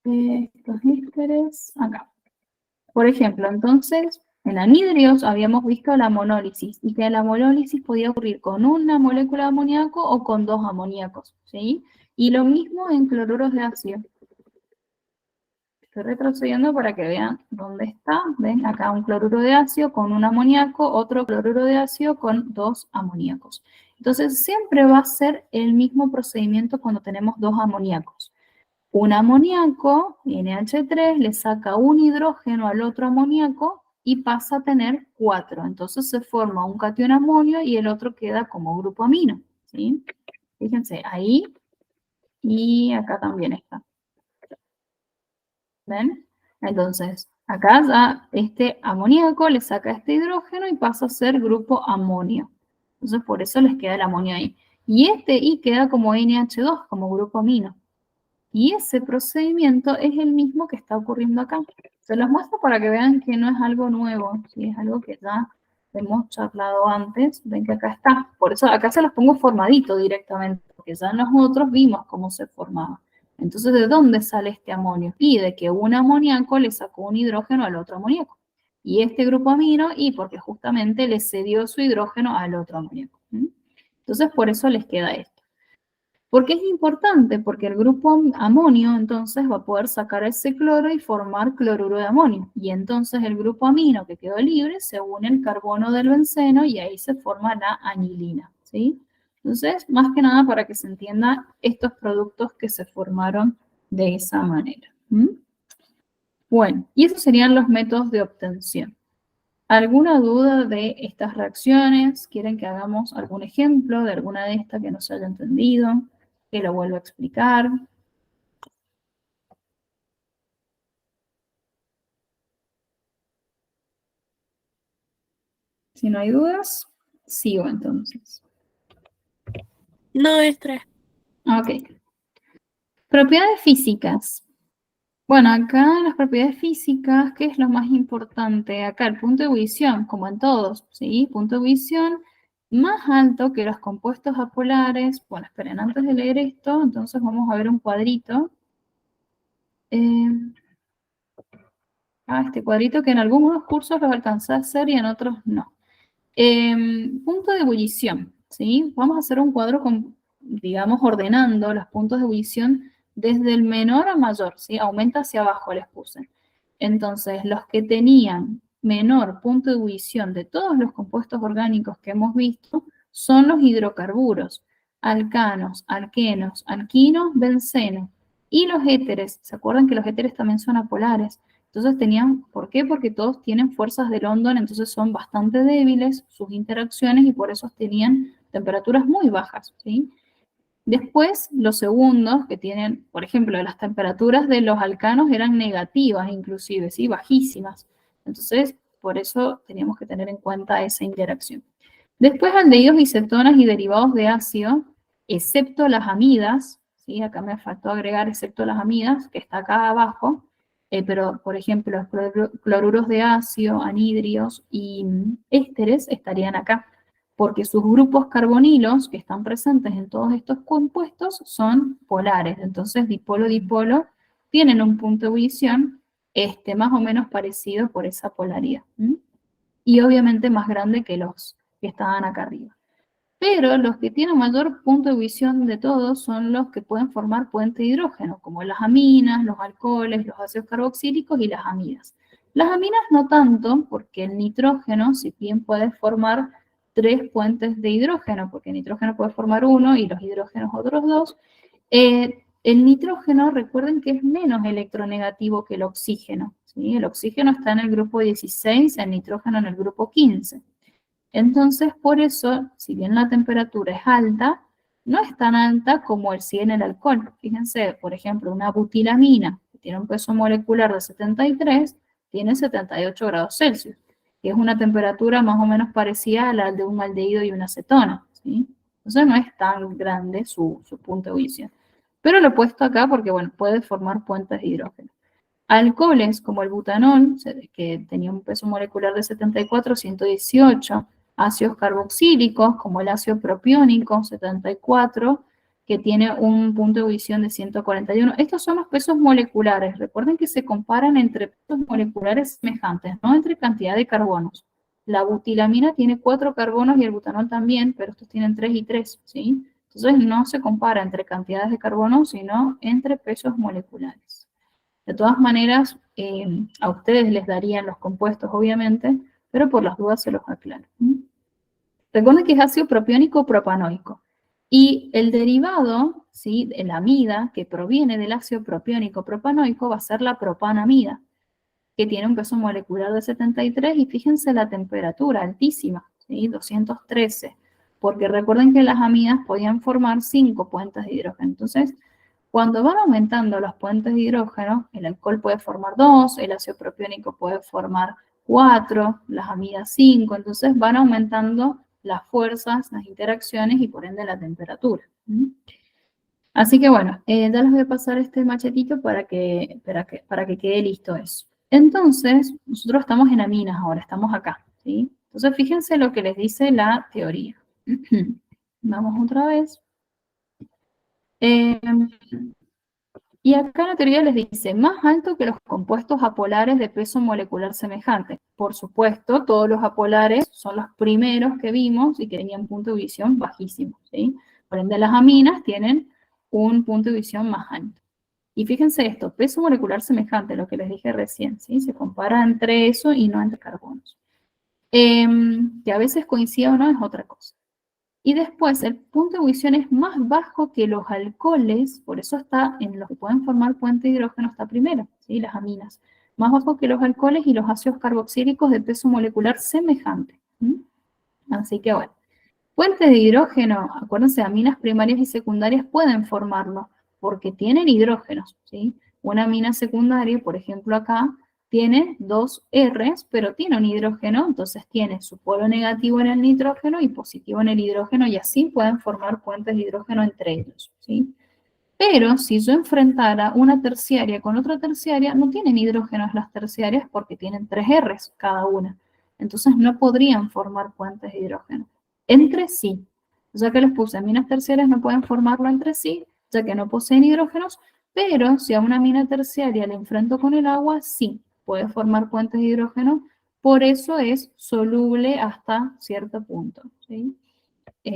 Speaker 1: Los ésteres, acá. Por ejemplo, entonces, en anhídridos habíamos visto la amonólisis, y que la amonólisis podía ocurrir con una molécula de amoníaco o con 2 amoníacos, ¿sí? Y lo mismo en cloruros de ácido. Estoy retrocediendo para que vean dónde está. ¿Ven? Acá un cloruro de ácido con un amoníaco, otro cloruro de ácido con 2 amoníacos. Entonces, siempre va a ser el mismo procedimiento cuando tenemos 2 amoníacos. Un amoníaco, NH3, le saca un hidrógeno al otro amoníaco y pasa a tener 4. Entonces se forma un catión amonio y el otro queda como grupo amino. ¿Sí? Fíjense, ahí y acá también está. ¿Ven? Entonces, acá ya este amoníaco le saca este hidrógeno y pasa a ser grupo amonio. Entonces, por eso les queda el amonio ahí. Y este I queda como NH2, como grupo amino. Y ese procedimiento es el mismo que está ocurriendo acá. Se los muestro para que vean que no es algo nuevo, ¿sí? Es algo que ya hemos charlado antes. Ven que acá está. Por eso acá se los pongo formadito directamente, porque ya nosotros vimos cómo se formaba. Entonces, ¿de dónde sale este amonio? Y de que un amoníaco le sacó un hidrógeno al otro amoníaco. Y este grupo amino, y porque justamente le cedió su hidrógeno al otro amoníaco. Entonces, por eso les queda esto. ¿Por qué es importante? Porque el grupo amonio entonces va a poder sacar ese cloro y formar cloruro de amonio. Y entonces el grupo amino que quedó libre se une al carbono del benceno y ahí se forma la anilina. ¿Sí? Entonces, más que nada para que se entienda estos productos que se formaron de esa manera. Bueno, y esos serían los métodos de obtención. ¿Alguna duda de estas reacciones? ¿Quieren que hagamos algún ejemplo de alguna de estas que no se haya entendido? Que lo vuelvo a explicar. Si no hay dudas, sigo entonces.
Speaker 3: No, es 3.
Speaker 1: Ok. Propiedades físicas. Bueno, acá las propiedades físicas, ¿qué es lo más importante? Acá el punto de ebullición, como en todos, ¿sí? Punto de ebullición más alto que los compuestos apolares. Bueno, esperen, antes de leer esto, entonces vamos a ver un cuadrito. Este cuadrito que en algunos cursos los alcancé a hacer y en otros no. Punto de ebullición, ¿sí? Vamos a hacer un cuadro con, digamos, ordenando los puntos de ebullición desde el menor a mayor, ¿sí? Aumenta hacia abajo, les puse. Entonces, los que tenían menor punto de ebullición de todos los compuestos orgánicos que hemos visto son los hidrocarburos, alcanos, alquenos, alquinos, benceno. Y los éteres, ¿se acuerdan que los éteres también son apolares? Entonces tenían, ¿por qué? Porque todos tienen fuerzas de London, entonces son bastante débiles sus interacciones y por eso tenían temperaturas muy bajas, ¿sí? Después, los segundos que tienen, por ejemplo, las temperaturas de los alcanos eran negativas inclusive, ¿sí? Bajísimas. Entonces, por eso teníamos que tener en cuenta esa interacción. Después aldehídos y cetonas y derivados de ácido, excepto las amidas, ¿sí? Acá me faltó agregar excepto las amidas, que está acá abajo, pero por ejemplo los cloruros de ácido, anhidrios y ésteres estarían acá, porque sus grupos carbonilos que están presentes en todos estos compuestos son polares, entonces dipolo-dipolo tienen un punto de ebullición más o menos parecido por esa polaridad. Y obviamente más grande que los que estaban acá arriba. Pero los que tienen mayor punto de ebullición de todos son los que pueden formar puente de hidrógeno, como las aminas, los alcoholes, los ácidos carboxílicos y las amidas. Las aminas no tanto, porque el nitrógeno, si bien puede formar 3 puentes de hidrógeno, porque el nitrógeno puede formar 1 y los hidrógenos otros 2, el nitrógeno, recuerden que es menos electronegativo que el oxígeno, ¿sí? El oxígeno está en el grupo 16, el nitrógeno en el grupo 15. Entonces, por eso, si bien la temperatura es alta, no es tan alta como el sí en el alcohol. Fíjense, por ejemplo, una butilamina, que tiene un peso molecular de 73, tiene 78 grados Celsius, que es una temperatura más o menos parecida a la de un aldehído y una cetona, ¿sí? Entonces no es tan grande su punto de ebullición. Pero lo he puesto acá porque, bueno, puede formar puentes de hidrógeno. Alcoholes como el butanol, que tenía un peso molecular de 74, 118. Ácidos carboxílicos como el ácido propiónico, 74, que tiene un punto de ebullición de 141. Estos son los pesos moleculares. Recuerden que se comparan entre pesos moleculares semejantes, no entre cantidad de carbonos. La butilamina tiene 4 carbonos y el butanol también, pero estos tienen 3 y 3, ¿sí? Entonces no se compara entre cantidades de carbono, sino entre pesos moleculares. De todas maneras, a ustedes les darían los compuestos, obviamente, pero por las dudas se los aclaro. Recuerden que es ácido propiónico o propanoico. Y el derivado, ¿sí?, de la amida, que proviene del ácido propiónico propanoico, va a ser la propanamida, que tiene un peso molecular de 73, y fíjense la temperatura altísima, ¿sí?, 213, porque recuerden que las amidas podían formar 5 puentes de hidrógeno. Entonces, cuando van aumentando los puentes de hidrógeno, el alcohol puede formar 2, el ácido propiónico puede formar 4, las amidas 5, entonces van aumentando las fuerzas, las interacciones y por ende la temperatura. Así que bueno, ya les voy a pasar este machetito para que quede listo eso. Entonces, nosotros estamos en aminas ahora, estamos acá, ¿sí? Entonces, fíjense lo que les dice la teoría. Vamos otra vez. Y acá la teoría les dice, más alto que los compuestos apolares de peso molecular semejante. Por supuesto, todos los apolares son los primeros que vimos y que tenían punto de ebullición bajísimo, ¿sí? Por ende, las aminas tienen un punto de ebullición más alto. Y fíjense esto, peso molecular semejante, lo que les dije recién, ¿sí? Se compara entre eso y no entre carbonos. Que a veces coincide o no es otra cosa. Y después, el punto de ebullición es más bajo que los alcoholes, por eso está en los que pueden formar puente de hidrógeno, está primero, ¿sí?, las aminas. Más bajo que los alcoholes y los ácidos carboxílicos de peso molecular semejante. Así que bueno, puentes de hidrógeno, acuérdense, aminas primarias y secundarias pueden formarlo, porque tienen hidrógenos, ¿sí? Una amina secundaria, por ejemplo acá, tiene 2 Rs, pero tiene un hidrógeno, entonces tiene su polo negativo en el nitrógeno y positivo en el hidrógeno, y así pueden formar puentes de hidrógeno entre ellos, ¿sí? Pero si yo enfrentara una terciaria con otra terciaria, no tienen hidrógenos las terciarias porque tienen 3 Rs cada una. Entonces no podrían formar puentes de hidrógeno. Entre sí, ya que les puse aminas terciarias, no pueden formarlo entre sí, ya que no poseen hidrógenos, pero si a una amina terciaria le enfrento con el agua, sí, puede formar puentes de hidrógeno, por eso es soluble hasta cierto punto, ¿sí?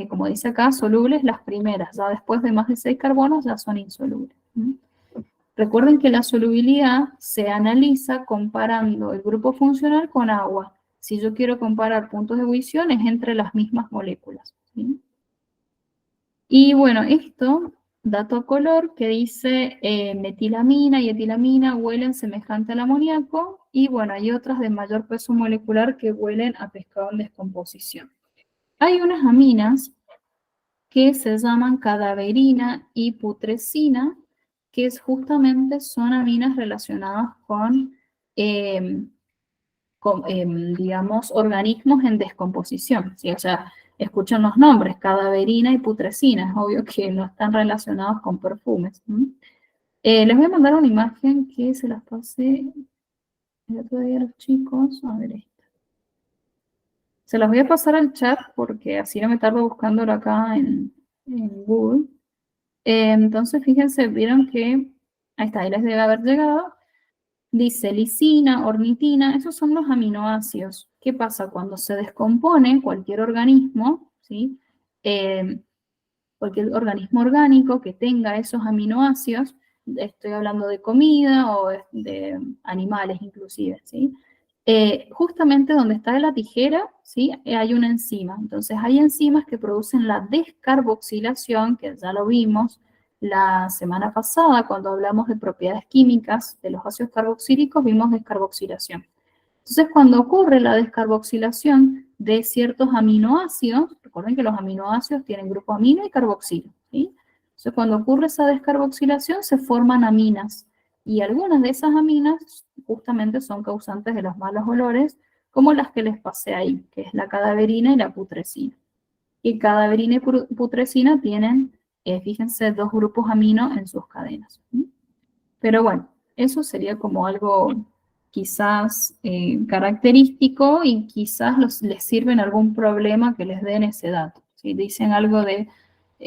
Speaker 1: Como dice acá, solubles las primeras, ya después de más de 6 carbonos ya son insolubles. Recuerden que la solubilidad se analiza comparando el grupo funcional con agua. Si yo quiero comparar puntos de ebullición es entre las mismas moléculas, ¿sí? Y bueno, esto, dato a color, que dice metilamina y etilamina huelen semejante al amoníaco, y bueno, hay otras de mayor peso molecular que huelen a pescado en descomposición. Hay unas aminas que se llaman cadaverina y putrescina, que justamente son aminas relacionadas con digamos, organismos en descomposición, ¿sí? O sea, escuchan los nombres, cadaverina y putrescina, es obvio que no están relacionados con perfumes. Les voy a mandar una imagen que se las pasé el otro día a los chicos. A ver esta. Se las voy a pasar al chat porque así no me tardo buscándolo acá en Google. Entonces, fíjense, vieron que, ahí está, ahí les debe haber llegado. Dice lisina, ornitina, esos son los aminoácidos. ¿Qué pasa? Cuando se descompone cualquier organismo, ¿sí? Cualquier organismo orgánico que tenga esos aminoácidos, estoy hablando de comida o de animales inclusive, ¿sí? Justamente donde está la tijera, ¿sí? Hay una enzima. Entonces hay enzimas que producen la descarboxilación, que ya lo vimos la semana pasada cuando hablamos de propiedades químicas de los ácidos carboxílicos, vimos descarboxilación. Entonces, cuando ocurre la descarboxilación de ciertos aminoácidos, recuerden que los aminoácidos tienen grupo amino y carboxilo, ¿sí? Entonces, cuando ocurre esa descarboxilación, se forman aminas. Y algunas de esas aminas justamente son causantes de los malos olores, como las que les pasé ahí, que es la cadaverina y la putrescina. Y cadaverina y putrescina tienen, fíjense, dos grupos amino en sus cadenas. Pero bueno, eso sería como algo quizás característico y quizás les sirve en algún problema que les den ese dato. Si dicen algo de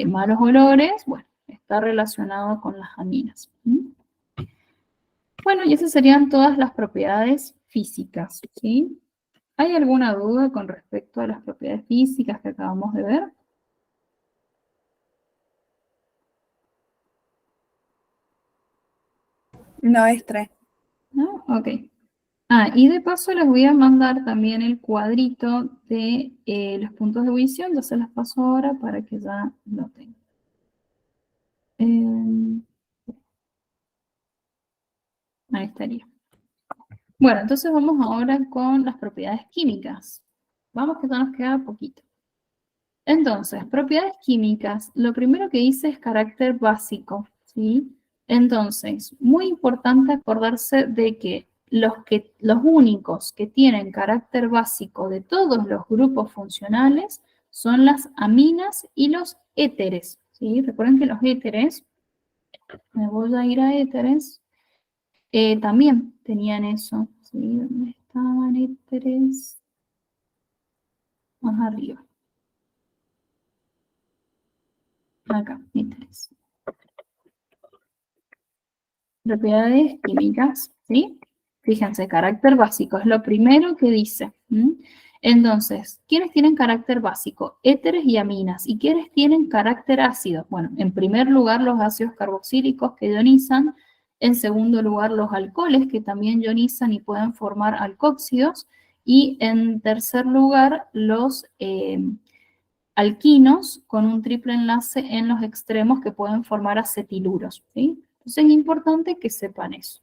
Speaker 1: malos olores, bueno, está relacionado con las aminas. Bueno, y esas serían todas las propiedades físicas, ¿sí? ¿Hay alguna duda con respecto a las propiedades físicas que acabamos de ver?
Speaker 2: No, es 3.
Speaker 1: ¿No? Ok. Y de paso les voy a mandar también el cuadrito de los puntos de ebullición. Ya se los paso ahora para que ya lo tengan. Ahí estaría. Bueno, entonces vamos ahora con las propiedades químicas. Vamos que ya nos queda poquito. Entonces, propiedades químicas. Lo primero que dice es carácter básico, ¿sí? Entonces, muy importante acordarse de que los únicos que tienen carácter básico de todos los grupos funcionales son las aminas y los éteres, ¿sí? Recuerden que los éteres, me voy a ir a éteres, también tenían eso, ¿sí? ¿Dónde estaban éteres? Más arriba. Acá, éteres. Propiedades químicas, ¿sí? Fíjense, carácter básico es lo primero que dice. Entonces, ¿quiénes tienen carácter básico? Éteres y aminas. ¿Y quiénes tienen carácter ácido? Bueno, en primer lugar los ácidos carboxílicos que ionizan. En segundo lugar los alcoholes que también ionizan y pueden formar alcóxidos. Y en tercer lugar los alquinos con un triple enlace en los extremos que pueden formar acetiluros, ¿sí? Entonces es importante que sepan eso.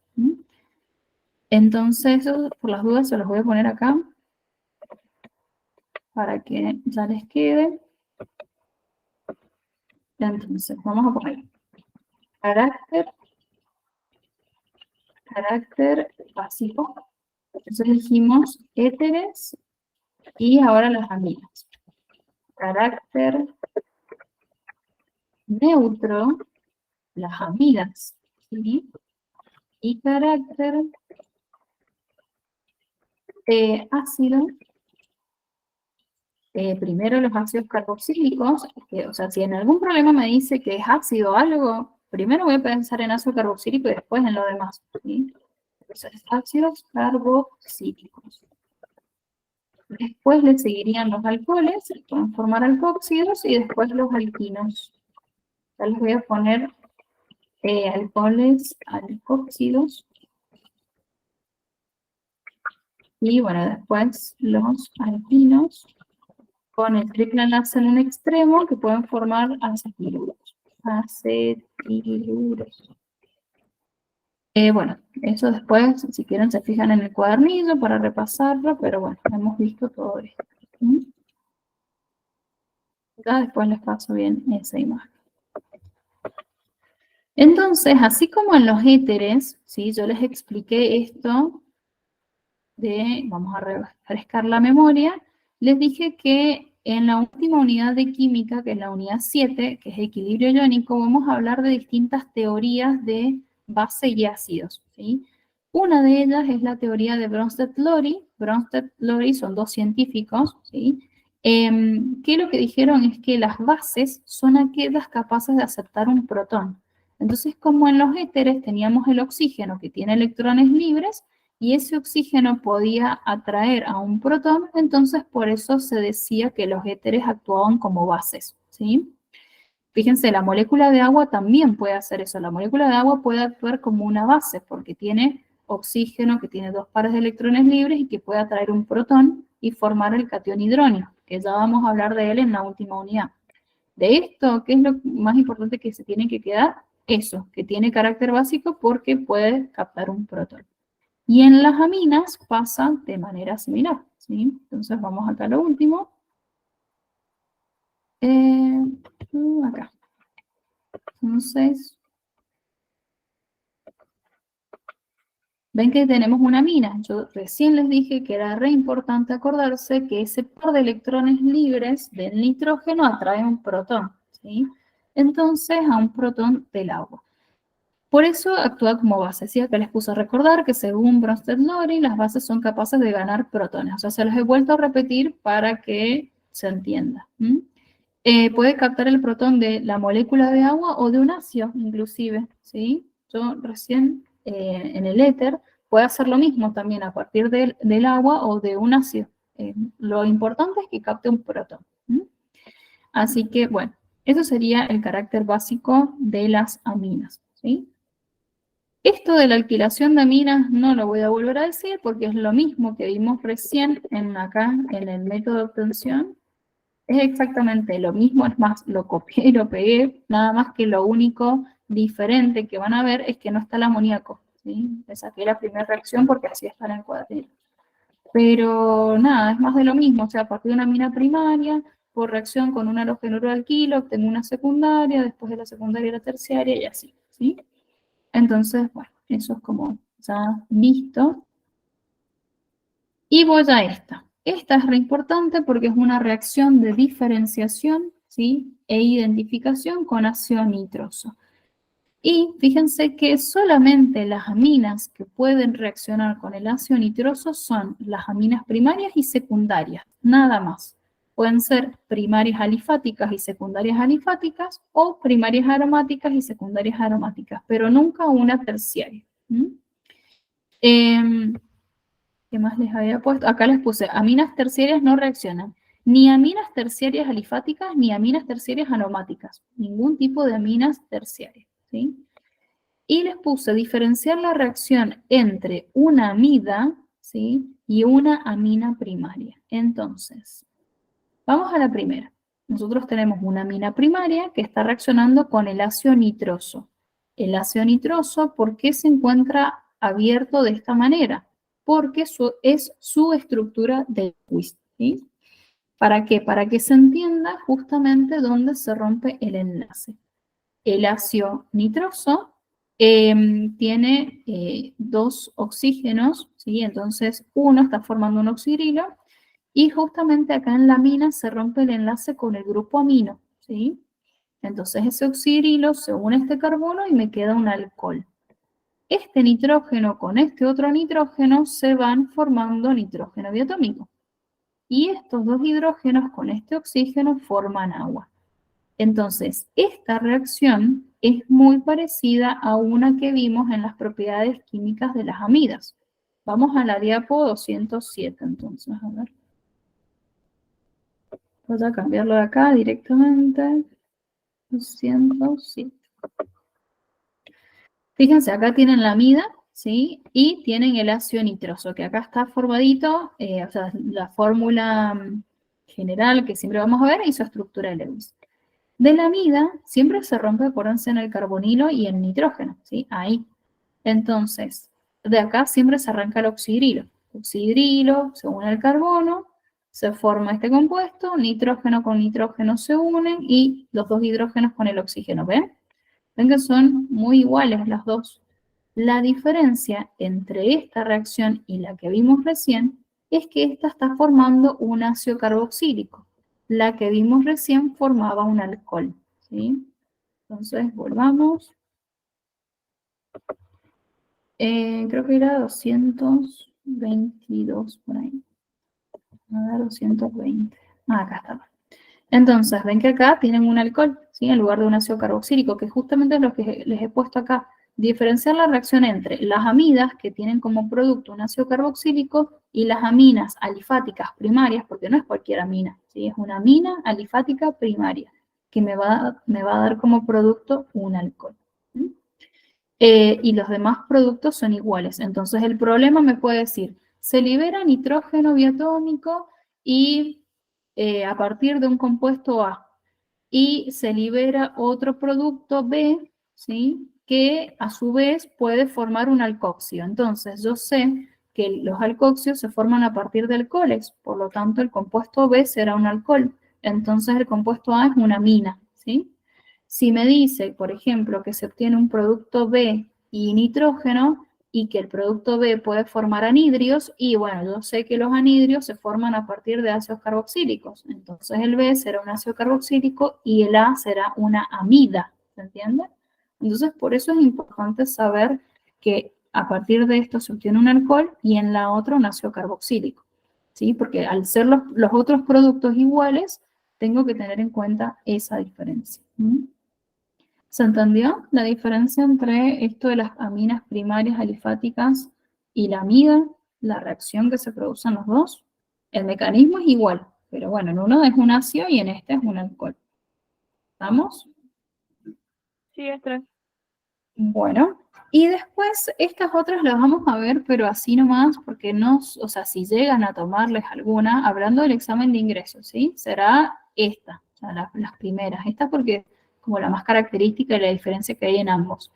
Speaker 1: Entonces, por las dudas se los voy a poner acá para que ya les quede. Entonces, vamos a poner carácter básico. Entonces dijimos éteres y ahora las aminas. Carácter neutro, las amidas, ¿sí? Y carácter ácido, primero los ácidos carboxílicos, o sea, si en algún problema me dice que es ácido algo, primero voy a pensar en ácido carboxílico y después en lo demás, ¿sí? Entonces, ácidos carboxílicos. Después le seguirían los alcoholes, que pueden formar alcóxidos, y después los alquinos. Ya les voy a poner alcoholes, alcóxidos. Y bueno, después los alquinos con el triple enlace en un extremo que pueden formar acetiluros. Acetiluros. Bueno, eso después, si quieren, se fijan en el cuadernillo para repasarlo, pero bueno, hemos visto todo esto. Ya después les paso bien esa imagen. Entonces, así como en los éteres, ¿sí? Yo les expliqué esto vamos a refrescar la memoria, les dije que en la última unidad de química, que es la unidad 7, que es equilibrio iónico, vamos a hablar de distintas teorías de base y ácidos, ¿sí? Una de ellas es la teoría de Bronsted-Lowry. Bronsted-Lowry son dos científicos, ¿sí? Que lo que dijeron es que las bases son aquellas capaces de aceptar un protón. Entonces, como en los éteres teníamos el oxígeno que tiene electrones libres, y ese oxígeno podía atraer a un protón, entonces por eso se decía que los éteres actuaban como bases, ¿sí? Fíjense, la molécula de agua también puede hacer eso. La molécula de agua puede actuar como una base porque tiene oxígeno que tiene dos pares de electrones libres y que puede atraer un protón y formar el catión hidróneo, que ya vamos a hablar de él en la última unidad. De esto, ¿qué es lo más importante que se tiene que quedar? Eso, que tiene carácter básico porque puede captar un protón. Y en las aminas pasa de manera similar, ¿sí? Entonces vamos acá a lo último. Acá. Entonces, ven que tenemos una amina. Yo recién les dije que era re importante acordarse que ese par de electrones libres del nitrógeno atrae un protón, ¿sí? Entonces, a un protón del agua. Por eso actúa como base. ¿Sí? Acá les puse a recordar que según Bronsted-Lowry, las bases son capaces de ganar protones. O sea, se los he vuelto a repetir para que se entienda. Puede captar el protón de la molécula de agua o de un ácido, inclusive. ¿Sí? Yo recién en el éter puede hacer lo mismo también a partir del agua o de un ácido. Lo importante es que capte un protón. Así que, bueno, eso sería el carácter básico de las aminas. ¿Sí? Esto de la alquilación de aminas no lo voy a volver a decir porque es lo mismo que vimos recién acá en el método de obtención. Es exactamente lo mismo, es más, lo copié y lo pegué, nada más que lo único diferente que van a ver es que no está el amoníaco. ¿Sí? Le saqué la primera reacción porque así está en el cuadernillo. Pero nada, es más de lo mismo, o sea, a partir de una amina primaria, por reacción con un halogenuro alquilo, obtengo una secundaria, después de la secundaria la terciaria y así. ¿Sí? Entonces, bueno, eso es como ya listo. Y voy a esta. Esta es re importante porque es una reacción de diferenciación, ¿sí? E identificación con ácido nitroso. Y fíjense que solamente las aminas que pueden reaccionar con el ácido nitroso son las aminas primarias y secundarias, nada más. Pueden ser primarias alifáticas y secundarias alifáticas o primarias aromáticas y secundarias aromáticas, pero nunca una terciaria. ¿Qué más les había puesto? Acá les puse, aminas terciarias no reaccionan. Ni aminas terciarias alifáticas, ni aminas terciarias aromáticas. Ningún tipo de aminas terciarias. ¿Sí? Y les puse diferenciar la reacción entre una amida, ¿sí? Y una amina primaria. Entonces, vamos a la primera. Nosotros tenemos una amina primaria que está reaccionando con el ácido nitroso. El ácido nitroso, ¿por qué se encuentra abierto de esta manera? Porque es su estructura de Lewis. ¿Sí? ¿Para qué? Para que se entienda justamente dónde se rompe el enlace. El ácido nitroso tiene dos oxígenos, ¿sí? Entonces uno está formando un oxidrilo y justamente acá en la amina se rompe el enlace con el grupo amino, ¿sí? Entonces ese oxidrilo se une a este carbono y me queda un alcohol. Este nitrógeno con este otro nitrógeno se van formando nitrógeno diatómico. Y estos dos hidrógenos con este oxígeno forman agua. Entonces, esta reacción es muy parecida a una que vimos en las propiedades químicas de las amidas. Vamos a la diapo 207, entonces, a ver. Voy a cambiarlo de acá directamente. 207. Fíjense, acá tienen la amida, ¿sí? Y tienen el ácido nitroso, que acá está formadito, o sea, la fórmula general que siempre vamos a ver y su estructura de Lewis. De la amida siempre se rompe, acuérdense, en el carbonilo y el nitrógeno, ¿sí? Ahí. Entonces, de acá siempre se arranca el oxidrilo. Oxidrilo se une al carbono, se forma este compuesto, nitrógeno con nitrógeno se unen y los dos hidrógenos con el oxígeno, ¿ven? Ven que son muy iguales las dos La diferencia entre esta reacción y la que vimos recién es que esta está formando un ácido carboxílico. La que vimos recién formaba un alcohol, ¿sí? Entonces, volvamos. Creo que era 222 por ahí. A ver, 220. Ah, acá está. Entonces, ven que acá tienen un alcohol, ¿sí? En lugar de un ácido carboxílico, que justamente es lo que les he puesto acá. Diferenciar la reacción entre las amidas, que tienen como producto un ácido carboxílico, y las aminas alifáticas primarias, porque no es cualquier amina, ¿sí? Es una amina alifática primaria, que me va a dar como producto un alcohol. ¿Sí? Y los demás productos son iguales. Entonces, el problema me puede decir, se libera nitrógeno biatómico y a partir de un compuesto A, y se libera otro producto B, ¿sí? Que a su vez puede formar un alcoxio. Entonces, yo sé que los alcoxios se forman a partir de alcoholes, por lo tanto, el compuesto B será un alcohol. Entonces, el compuesto A es una amina, ¿sí? Si me dice, por ejemplo, que se obtiene un producto B y nitrógeno, y que el producto B puede formar anhidrios, y bueno, yo sé que los anhidrios se forman a partir de ácidos carboxílicos. Entonces el B será un ácido carboxílico y el A será una amida, ¿se entiende? Entonces por eso es importante saber que a partir de esto se obtiene un alcohol y en la otra un ácido carboxílico, ¿sí? Porque al ser los otros productos iguales, tengo que tener en cuenta esa diferencia. ¿Se entendió la diferencia entre esto de las aminas primarias alifáticas y la amida, la reacción que se producen los dos? El mecanismo es igual, pero bueno, en uno es un ácido y en este es un alcohol. ¿Estamos?
Speaker 3: Sí, extra.
Speaker 1: Bueno, y después estas otras las vamos a ver, pero así nomás, porque no, o sea, si llegan a tomarles alguna, hablando del examen de ingreso, ¿sí? Será esta, o sea, las primeras, esta porque como la más característica y la diferencia que hay en ambos.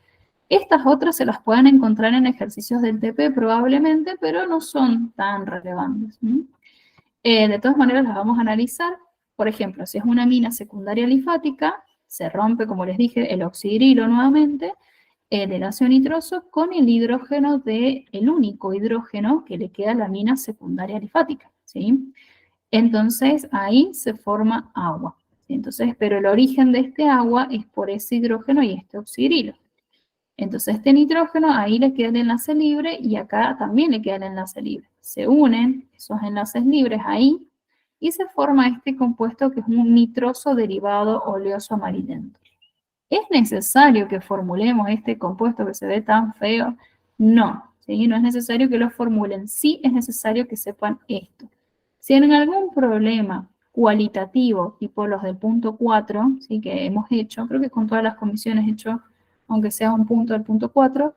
Speaker 1: Estas otras se las pueden encontrar en ejercicios del TP probablemente, pero no son tan relevantes. De todas maneras las vamos a analizar. Por ejemplo, si es una amina secundaria alifática, se rompe, como les dije, el oxidrilo nuevamente, del ácido nitroso con el hidrógeno el único hidrógeno que le queda a la amina secundaria alifática, ¿sí? Entonces ahí se forma agua, ¿sí? Entonces, pero el origen de este agua es por ese hidrógeno y este oxidrilo. Entonces este nitrógeno ahí le queda el enlace libre y acá también le queda el enlace libre. Se unen esos enlaces libres ahí y se forma este compuesto que es un nitroso derivado oleoso amarillento. ¿Es necesario que formulemos este compuesto que se ve tan feo? No, ¿sí? No es necesario que lo formulen. Sí es necesario que sepan esto. Si en algún problema cualitativo, tipo los del punto 4, ¿sí? Que hemos hecho, creo que con todas las comisiones he hecho, aunque sea un punto del punto 4,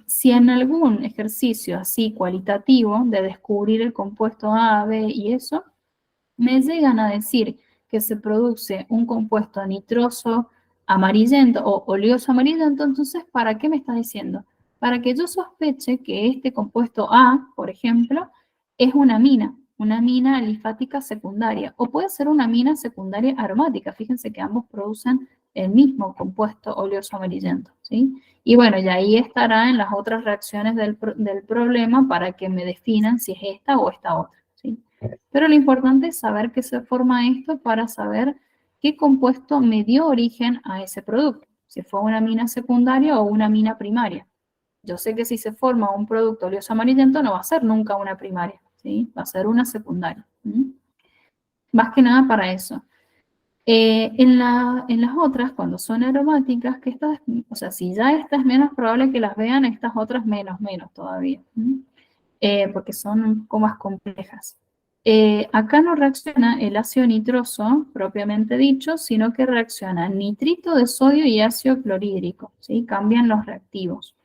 Speaker 1: si en algún ejercicio así cualitativo de descubrir el compuesto A, B y eso, me llegan a decir que se produce un compuesto nitroso amarillento o oleoso amarillento, entonces, ¿para qué me está diciendo? Para que yo sospeche que este compuesto A, por ejemplo, es una amina alifática secundaria, o puede ser una amina secundaria aromática. Fíjense que ambos producen el mismo compuesto oleoso amarillento, ¿sí? Y bueno, y ahí estará en las otras reacciones del problema para que me definan si es esta o esta otra, ¿sí? Pero lo importante es saber que se forma esto para saber qué compuesto me dio origen a ese producto, si fue una amina secundaria o una amina primaria. Yo sé que si se forma un producto oleoso amarillento no va a ser nunca una primaria, ¿sí? Va a ser una secundaria. Más que nada para eso. En las otras, cuando son aromáticas, que estas, o sea, si ya esta es menos probable que las vean, estas otras menos todavía, porque son un poco más complejas. Acá no reacciona el ácido nitroso, propiamente dicho, sino que reacciona nitrito de sodio y ácido clorhídrico, ¿sí? Cambian los reactivos.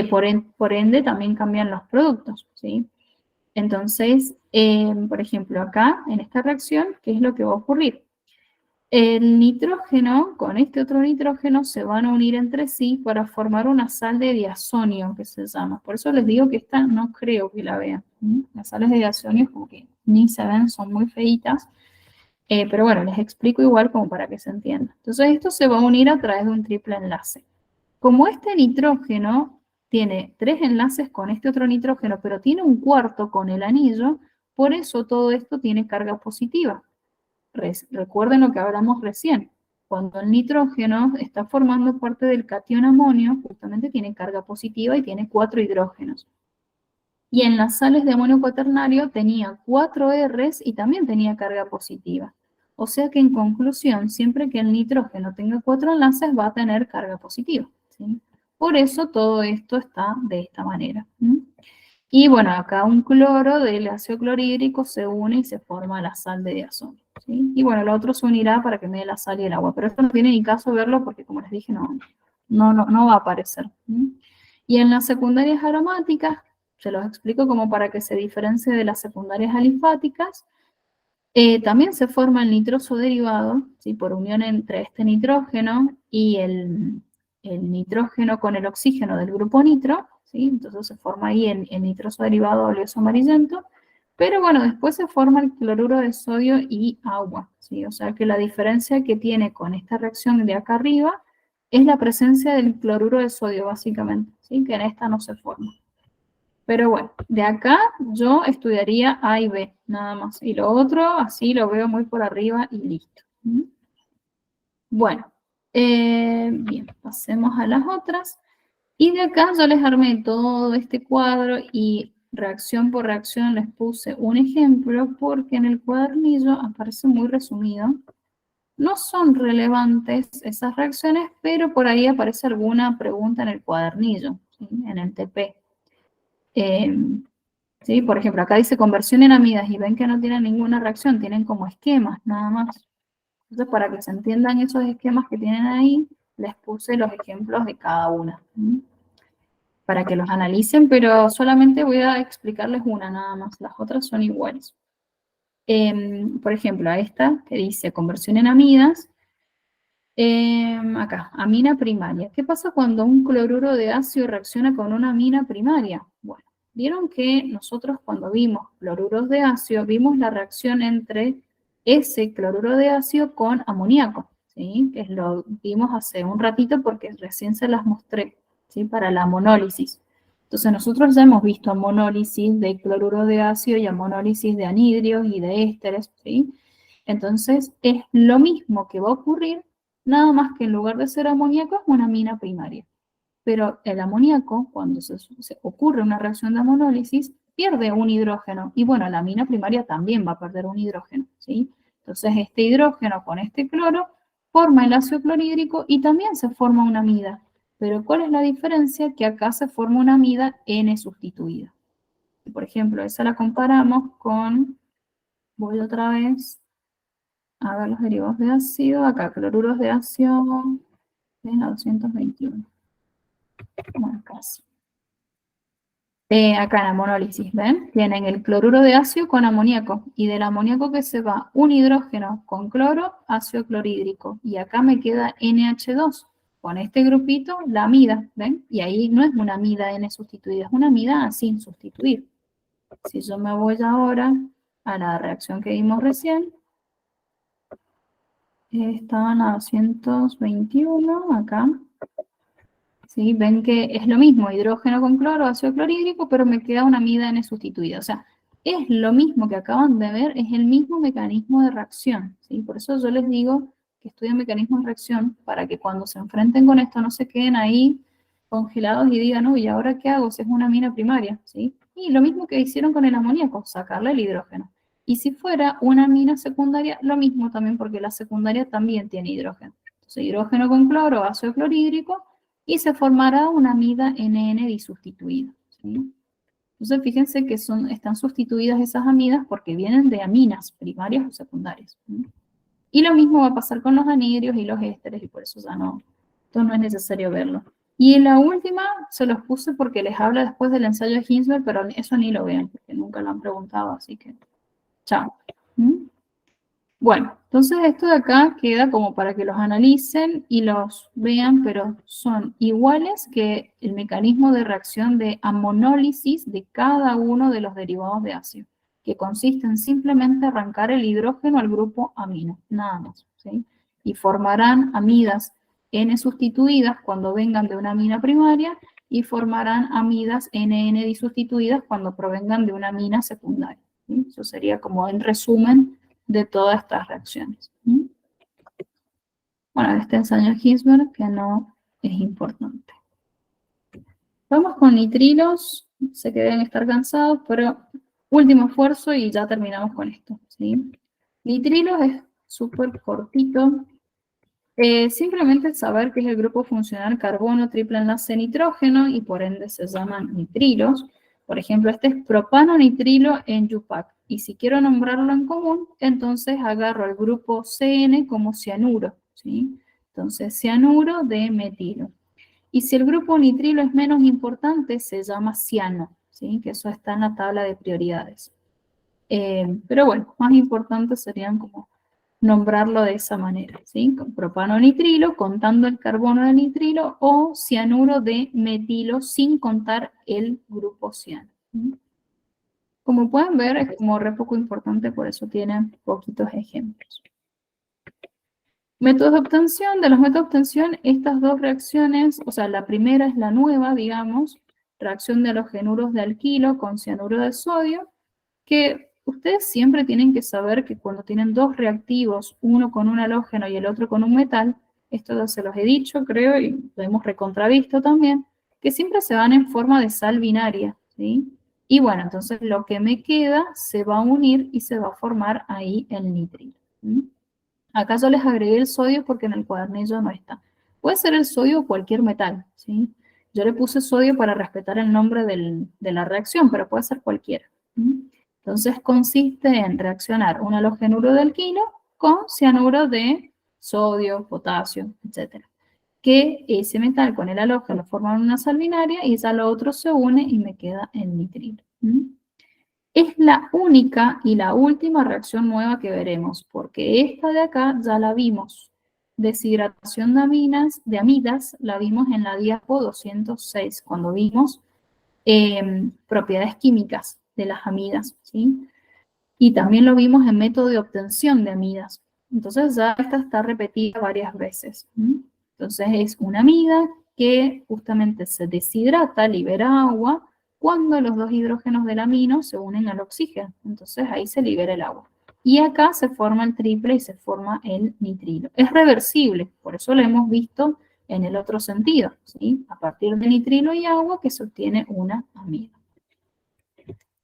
Speaker 1: Por ende, también cambian los productos, ¿sí? Entonces, por ejemplo, acá, en esta reacción, ¿qué es lo que va a ocurrir? El nitrógeno con este otro nitrógeno se van a unir entre sí para formar una sal de diazonio, que se llama. Por eso les digo que esta no creo que la vean. Las sales de diazonio como que ni se ven, son muy feitas. Pero bueno, les explico igual como para que se entienda. Entonces esto se va a unir a través de un triple enlace. como este nitrógeno tiene 3 enlaces con este otro nitrógeno, pero tiene un cuarto con el anillo, por eso todo esto tiene carga positiva. Recuerden lo que hablamos recién. Cuando el nitrógeno está formando parte del catión amonio, justamente tiene carga positiva y tiene 4 hidrógenos. Y en las sales de amonio cuaternario tenía 4 Rs y también tenía carga positiva. O sea que en conclusión, siempre que el nitrógeno tenga 4 enlaces va a tener carga positiva, ¿sí? Por eso todo esto está de esta manera. Y bueno, acá un cloro del ácido clorhídrico se une y se forma la sal de diazono, ¿sí? Y bueno, lo otro se unirá para que me dé la sal y el agua, pero esto no tiene ni caso verlo porque como les dije, no va a aparecer. Y en las secundarias aromáticas, se los explico como para que se diferencie de las secundarias alifáticas, también se forma el nitroso derivado, ¿sí? Por unión entre este nitrógeno y el nitrógeno con el oxígeno del grupo nitro, ¿sí? Entonces se forma ahí el nitroso derivado oleoso amarillento, pero bueno, después se forma el cloruro de sodio y agua, ¿sí? O sea que la diferencia que tiene con esta reacción de acá arriba es la presencia del cloruro de sodio, básicamente, ¿sí? Que en esta no se forma. Pero bueno, de acá yo estudiaría A y B, nada más. Y lo otro, así lo veo muy por arriba y listo. Bueno, bien, pasemos a las otras. Y de acá yo les armé todo este cuadro y reacción por reacción les puse un ejemplo porque en el cuadernillo aparece muy resumido. No son relevantes esas reacciones, pero por ahí aparece alguna pregunta en el cuadernillo, ¿sí? En el TP. ¿Sí? Por ejemplo, acá dice conversión en amidas y ven que no tienen ninguna reacción, tienen como esquemas nada más. Entonces, para que se entiendan esos esquemas que tienen ahí, les puse los ejemplos de cada una. Para que los analicen, pero solamente voy a explicarles una nada más, las otras son iguales. Por ejemplo, a esta que dice conversión en amidas, acá, amina primaria. ¿Qué pasa cuando un cloruro de ácido reacciona con una amina primaria? Bueno, vieron que nosotros cuando vimos cloruros de ácido, vimos la reacción entre ese cloruro de ácido con amoníaco, ¿sí? Que lo vimos hace un ratito porque recién se las mostré, ¿sí? Para la monólisis. Entonces nosotros ya hemos visto monólisis de cloruro de ácido y monólisis de anhidrios y de ésteres, ¿sí? Entonces es lo mismo que va a ocurrir, nada más que en lugar de ser amoníaco es una amina primaria. Pero el amoníaco, cuando se ocurre una reacción de amonólisis, pierde un hidrógeno. Y bueno, la amina primaria también va a perder un hidrógeno, ¿sí? Entonces este hidrógeno con este cloro forma el ácido clorhídrico y también se forma una amida. Pero ¿cuál es la diferencia? Que acá se forma una amida N sustituida. Por ejemplo, esa la comparamos con, voy otra vez a ver los derivados de ácido, acá cloruros de ácido, en la 221. Bueno, casi. Acá en la monólisis, ¿ven? Tienen el cloruro de ácido con amoníaco, y del amoníaco que se va un hidrógeno con cloro, ácido clorhídrico, y acá me queda NH2, con este grupito, la amida, ¿ven? Y ahí no es una amida N sustituida, es una amida sin sustituir. Si yo me voy ahora a la reacción que vimos recién, estaban a 221, acá. ¿Sí? Ven que es lo mismo, hidrógeno con cloro, ácido clorhídrico, pero me queda una amida N sustituida. O sea, es lo mismo que acaban de ver, es el mismo mecanismo de reacción, ¿sí? Por eso yo les digo que estudien mecanismos de reacción para que cuando se enfrenten con esto no se queden ahí congelados y digan, uy, ¿ahora qué hago si es una amina primaria? ¿Sí? Y lo mismo que hicieron con el amoníaco, sacarle el hidrógeno. Y si fuera una amina secundaria, lo mismo también, porque la secundaria también tiene hidrógeno. Entonces, hidrógeno con cloro, ácido clorhídrico, y se formará una amida NN disustituida, ¿sí? Entonces, fíjense que están sustituidas esas amidas porque vienen de aminas primarias o secundarias, ¿sí? Y lo mismo va a pasar con los anhidrios y los ésteres, y por eso ya esto no es necesario verlo. Y en la última se los puse porque les habla después del ensayo de Hinsberg, pero eso ni lo vean, porque nunca lo han preguntado, así que chao. Bueno, entonces esto de acá queda como para que los analicen y los vean, pero son iguales que el mecanismo de reacción de amonólisis de cada uno de los derivados de ácido, que consiste en simplemente arrancar el hidrógeno al grupo amino, nada más, ¿sí? Y formarán amidas N sustituidas cuando vengan de una amina primaria y formarán amidas NN disustituidas cuando provengan de una amina secundaria. ¿Sí? Eso sería como el resumen de todas estas reacciones. ¿Sí? Bueno, este ensayo Ginsberg que no es importante. Vamos con nitrilos. Sé que deben estar cansados, pero último esfuerzo y ya terminamos con esto. ¿Sí? Nitrilos es súper cortito. Simplemente saber que es el grupo funcional carbono triple enlace nitrógeno y por ende se llaman nitrilos. Por ejemplo, este es propano nitrilo en UPAC. Y si quiero nombrarlo en común, entonces agarro el grupo CN como cianuro. ¿Sí? Entonces, cianuro de metilo. Y si el grupo nitrilo es menos importante, se llama ciano. ¿Sí? Que eso está en la tabla de prioridades. Pero bueno, más importantes serían como nombrarlo de esa manera, ¿sí? Con propano nitrilo, contando el carbono de nitrilo, o cianuro de metilo, sin contar el grupo ciano. ¿Sí? Como pueden ver, es como re poco importante, por eso tienen poquitos ejemplos. Métodos de obtención. De los métodos de obtención, estas dos reacciones, o sea, la primera es la nueva, digamos, reacción de halogenuros de alquilo con cianuro de sodio, que ustedes siempre tienen que saber que cuando tienen dos reactivos, uno con un halógeno y el otro con un metal, esto ya se los he dicho, creo, y lo hemos recontravisto también, que siempre se van en forma de sal binaria, ¿sí? Y bueno, entonces lo que me queda se va a unir y se va a formar ahí el nitrilo. ¿Sí? Acá yo les agregué el sodio porque en el cuadernillo no está. Puede ser el sodio o cualquier metal, ¿sí? Yo le puse sodio para respetar el nombre de la reacción, pero puede ser cualquiera. ¿Sí? Entonces consiste en reaccionar un halogenuro de alquilo con cianuro de sodio, potasio, etc. Que ese metal con el halógeno forman una sal binaria y ya lo otro se une y me queda el nitrilo. Es la única y la última reacción nueva que veremos, porque esta de acá ya la vimos. Deshidratación de amidas la vimos en la diapo 206, cuando vimos propiedades químicas de las amidas, ¿sí? Y también lo vimos en método de obtención de amidas. Entonces ya esta está repetida varias veces. Entonces es una amida que justamente se deshidrata, libera agua, cuando los dos hidrógenos del amino se unen al oxígeno. Entonces ahí se libera el agua. Y acá se forma el triple y se forma el nitrilo. Es reversible, por eso lo hemos visto en el otro sentido, ¿sí? A partir de nitrilo y agua que se obtiene una amida.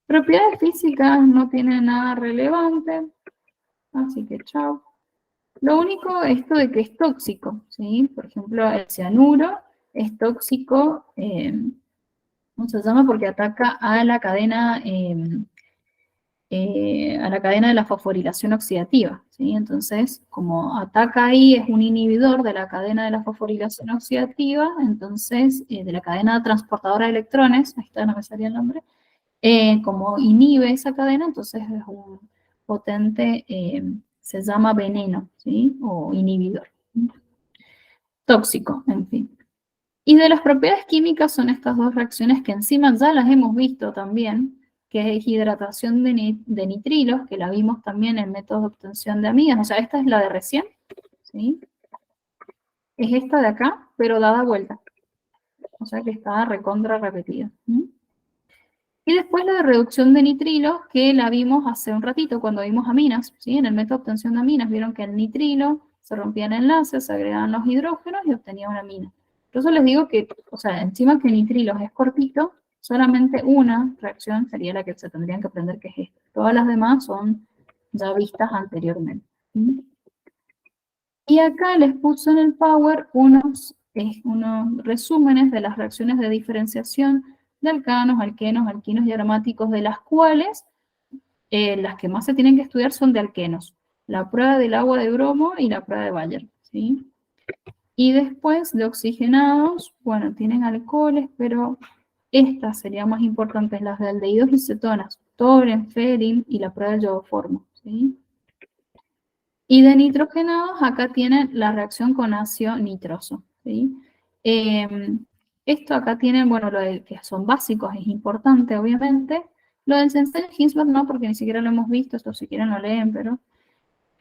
Speaker 1: Propiedades físicas no tienen nada relevante, así que chao. Lo único, esto de que es tóxico, ¿sí? Por ejemplo, el cianuro es tóxico, ¿cómo se llama? Porque ataca a la cadena de la fosforilación oxidativa, ¿sí? Entonces, como ataca ahí, es un inhibidor de la cadena de la fosforilación oxidativa, entonces, de la cadena transportadora de electrones, ahí está, no me salía el nombre, como inhibe esa cadena, entonces es un potente, se llama veneno, ¿sí? O inhibidor. Tóxico, en fin. Y de las propiedades químicas son estas dos reacciones que encima ya las hemos visto también, que es hidratación de nitrilos, que la vimos también en métodos de obtención de amigas. O sea, esta es la de recién, ¿sí? Es esta de acá, pero dada vuelta. O sea que está recontra repetida. Y después la de reducción de nitrilos, que la vimos hace un ratito cuando vimos aminas, ¿sí? En el método de obtención de aminas vieron que el nitrilo se rompían enlaces, se agregaban los hidrógenos y obtenía una amina. Por eso les digo que, o sea, encima que nitrilos es cortito, solamente una reacción sería la que se tendrían que aprender, que es esta. Todas las demás son ya vistas anteriormente. ¿Sí? Y acá les puse en el Power unos resúmenes de las reacciones de diferenciación de alcanos, alquenos, alquinos y aromáticos, de las cuales las que más se tienen que estudiar son de alquenos. La prueba del agua de bromo y la prueba de Bayer, ¿sí? Y después de oxigenados, bueno, tienen alcoholes, pero estas serían más importantes, las de aldehídos y cetonas, toren, ferin y la prueba del iodoformo, ¿sí? Y de nitrogenados, acá tienen la reacción con ácido nitroso, ¿sí? Esto acá tienen, bueno, lo de que son básicos, es importante, obviamente. Lo del ensayo Ginsberg no, porque ni siquiera lo hemos visto, esto si quieren lo leen, pero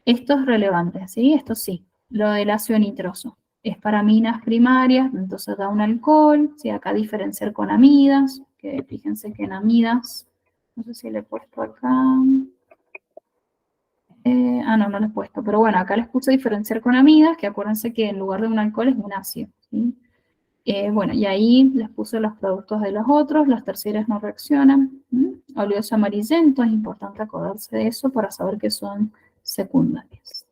Speaker 1: esto es relevante, ¿sí? Esto sí, lo del ácido nitroso. es para aminas primarias, entonces da un alcohol, ¿sí? Acá diferenciar con amidas, que fíjense que en amidas, no sé si le he puesto acá, no, no le he puesto, pero bueno, acá les puse diferenciar con amidas, que acuérdense que en lugar de un alcohol es un ácido, ¿sí? Bueno, y ahí les puse los productos de los otros, las terciarias no reaccionan. Oleoso amarillento, es importante acordarse de eso para saber que son secundarias.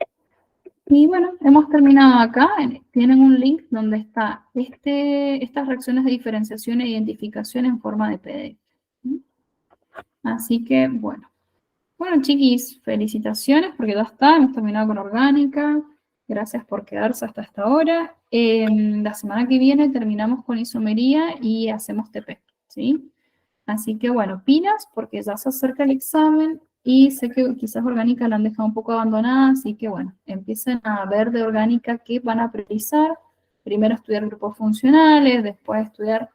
Speaker 1: Y bueno, hemos terminado acá. Tienen un link donde está estas reacciones de diferenciación e identificación en forma de PDF. Así que, bueno. Bueno, chiquis, felicitaciones porque ya está, hemos terminado con orgánica. Gracias por quedarse hasta esta hora. La semana que viene terminamos con isomería y hacemos TP, ¿sí? Así que bueno, pilas porque ya se acerca el examen y sé que quizás orgánica la han dejado un poco abandonada, así que bueno, empiecen a ver de orgánica qué van a priorizar. Primero estudiar grupos funcionales, después estudiar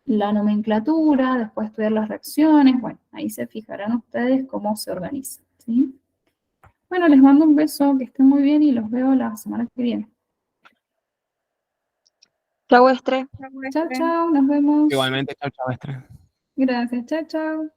Speaker 1: la nomenclatura, después estudiar las reacciones. Bueno, ahí se fijarán ustedes cómo se organizan, ¿sí? Bueno, les mando un beso, que estén muy bien y los veo la semana que viene.
Speaker 2: Chau, Estre.
Speaker 1: Chao, chao, nos vemos.
Speaker 4: Igualmente, chao, chao, Estre.
Speaker 1: Gracias, chao, chao.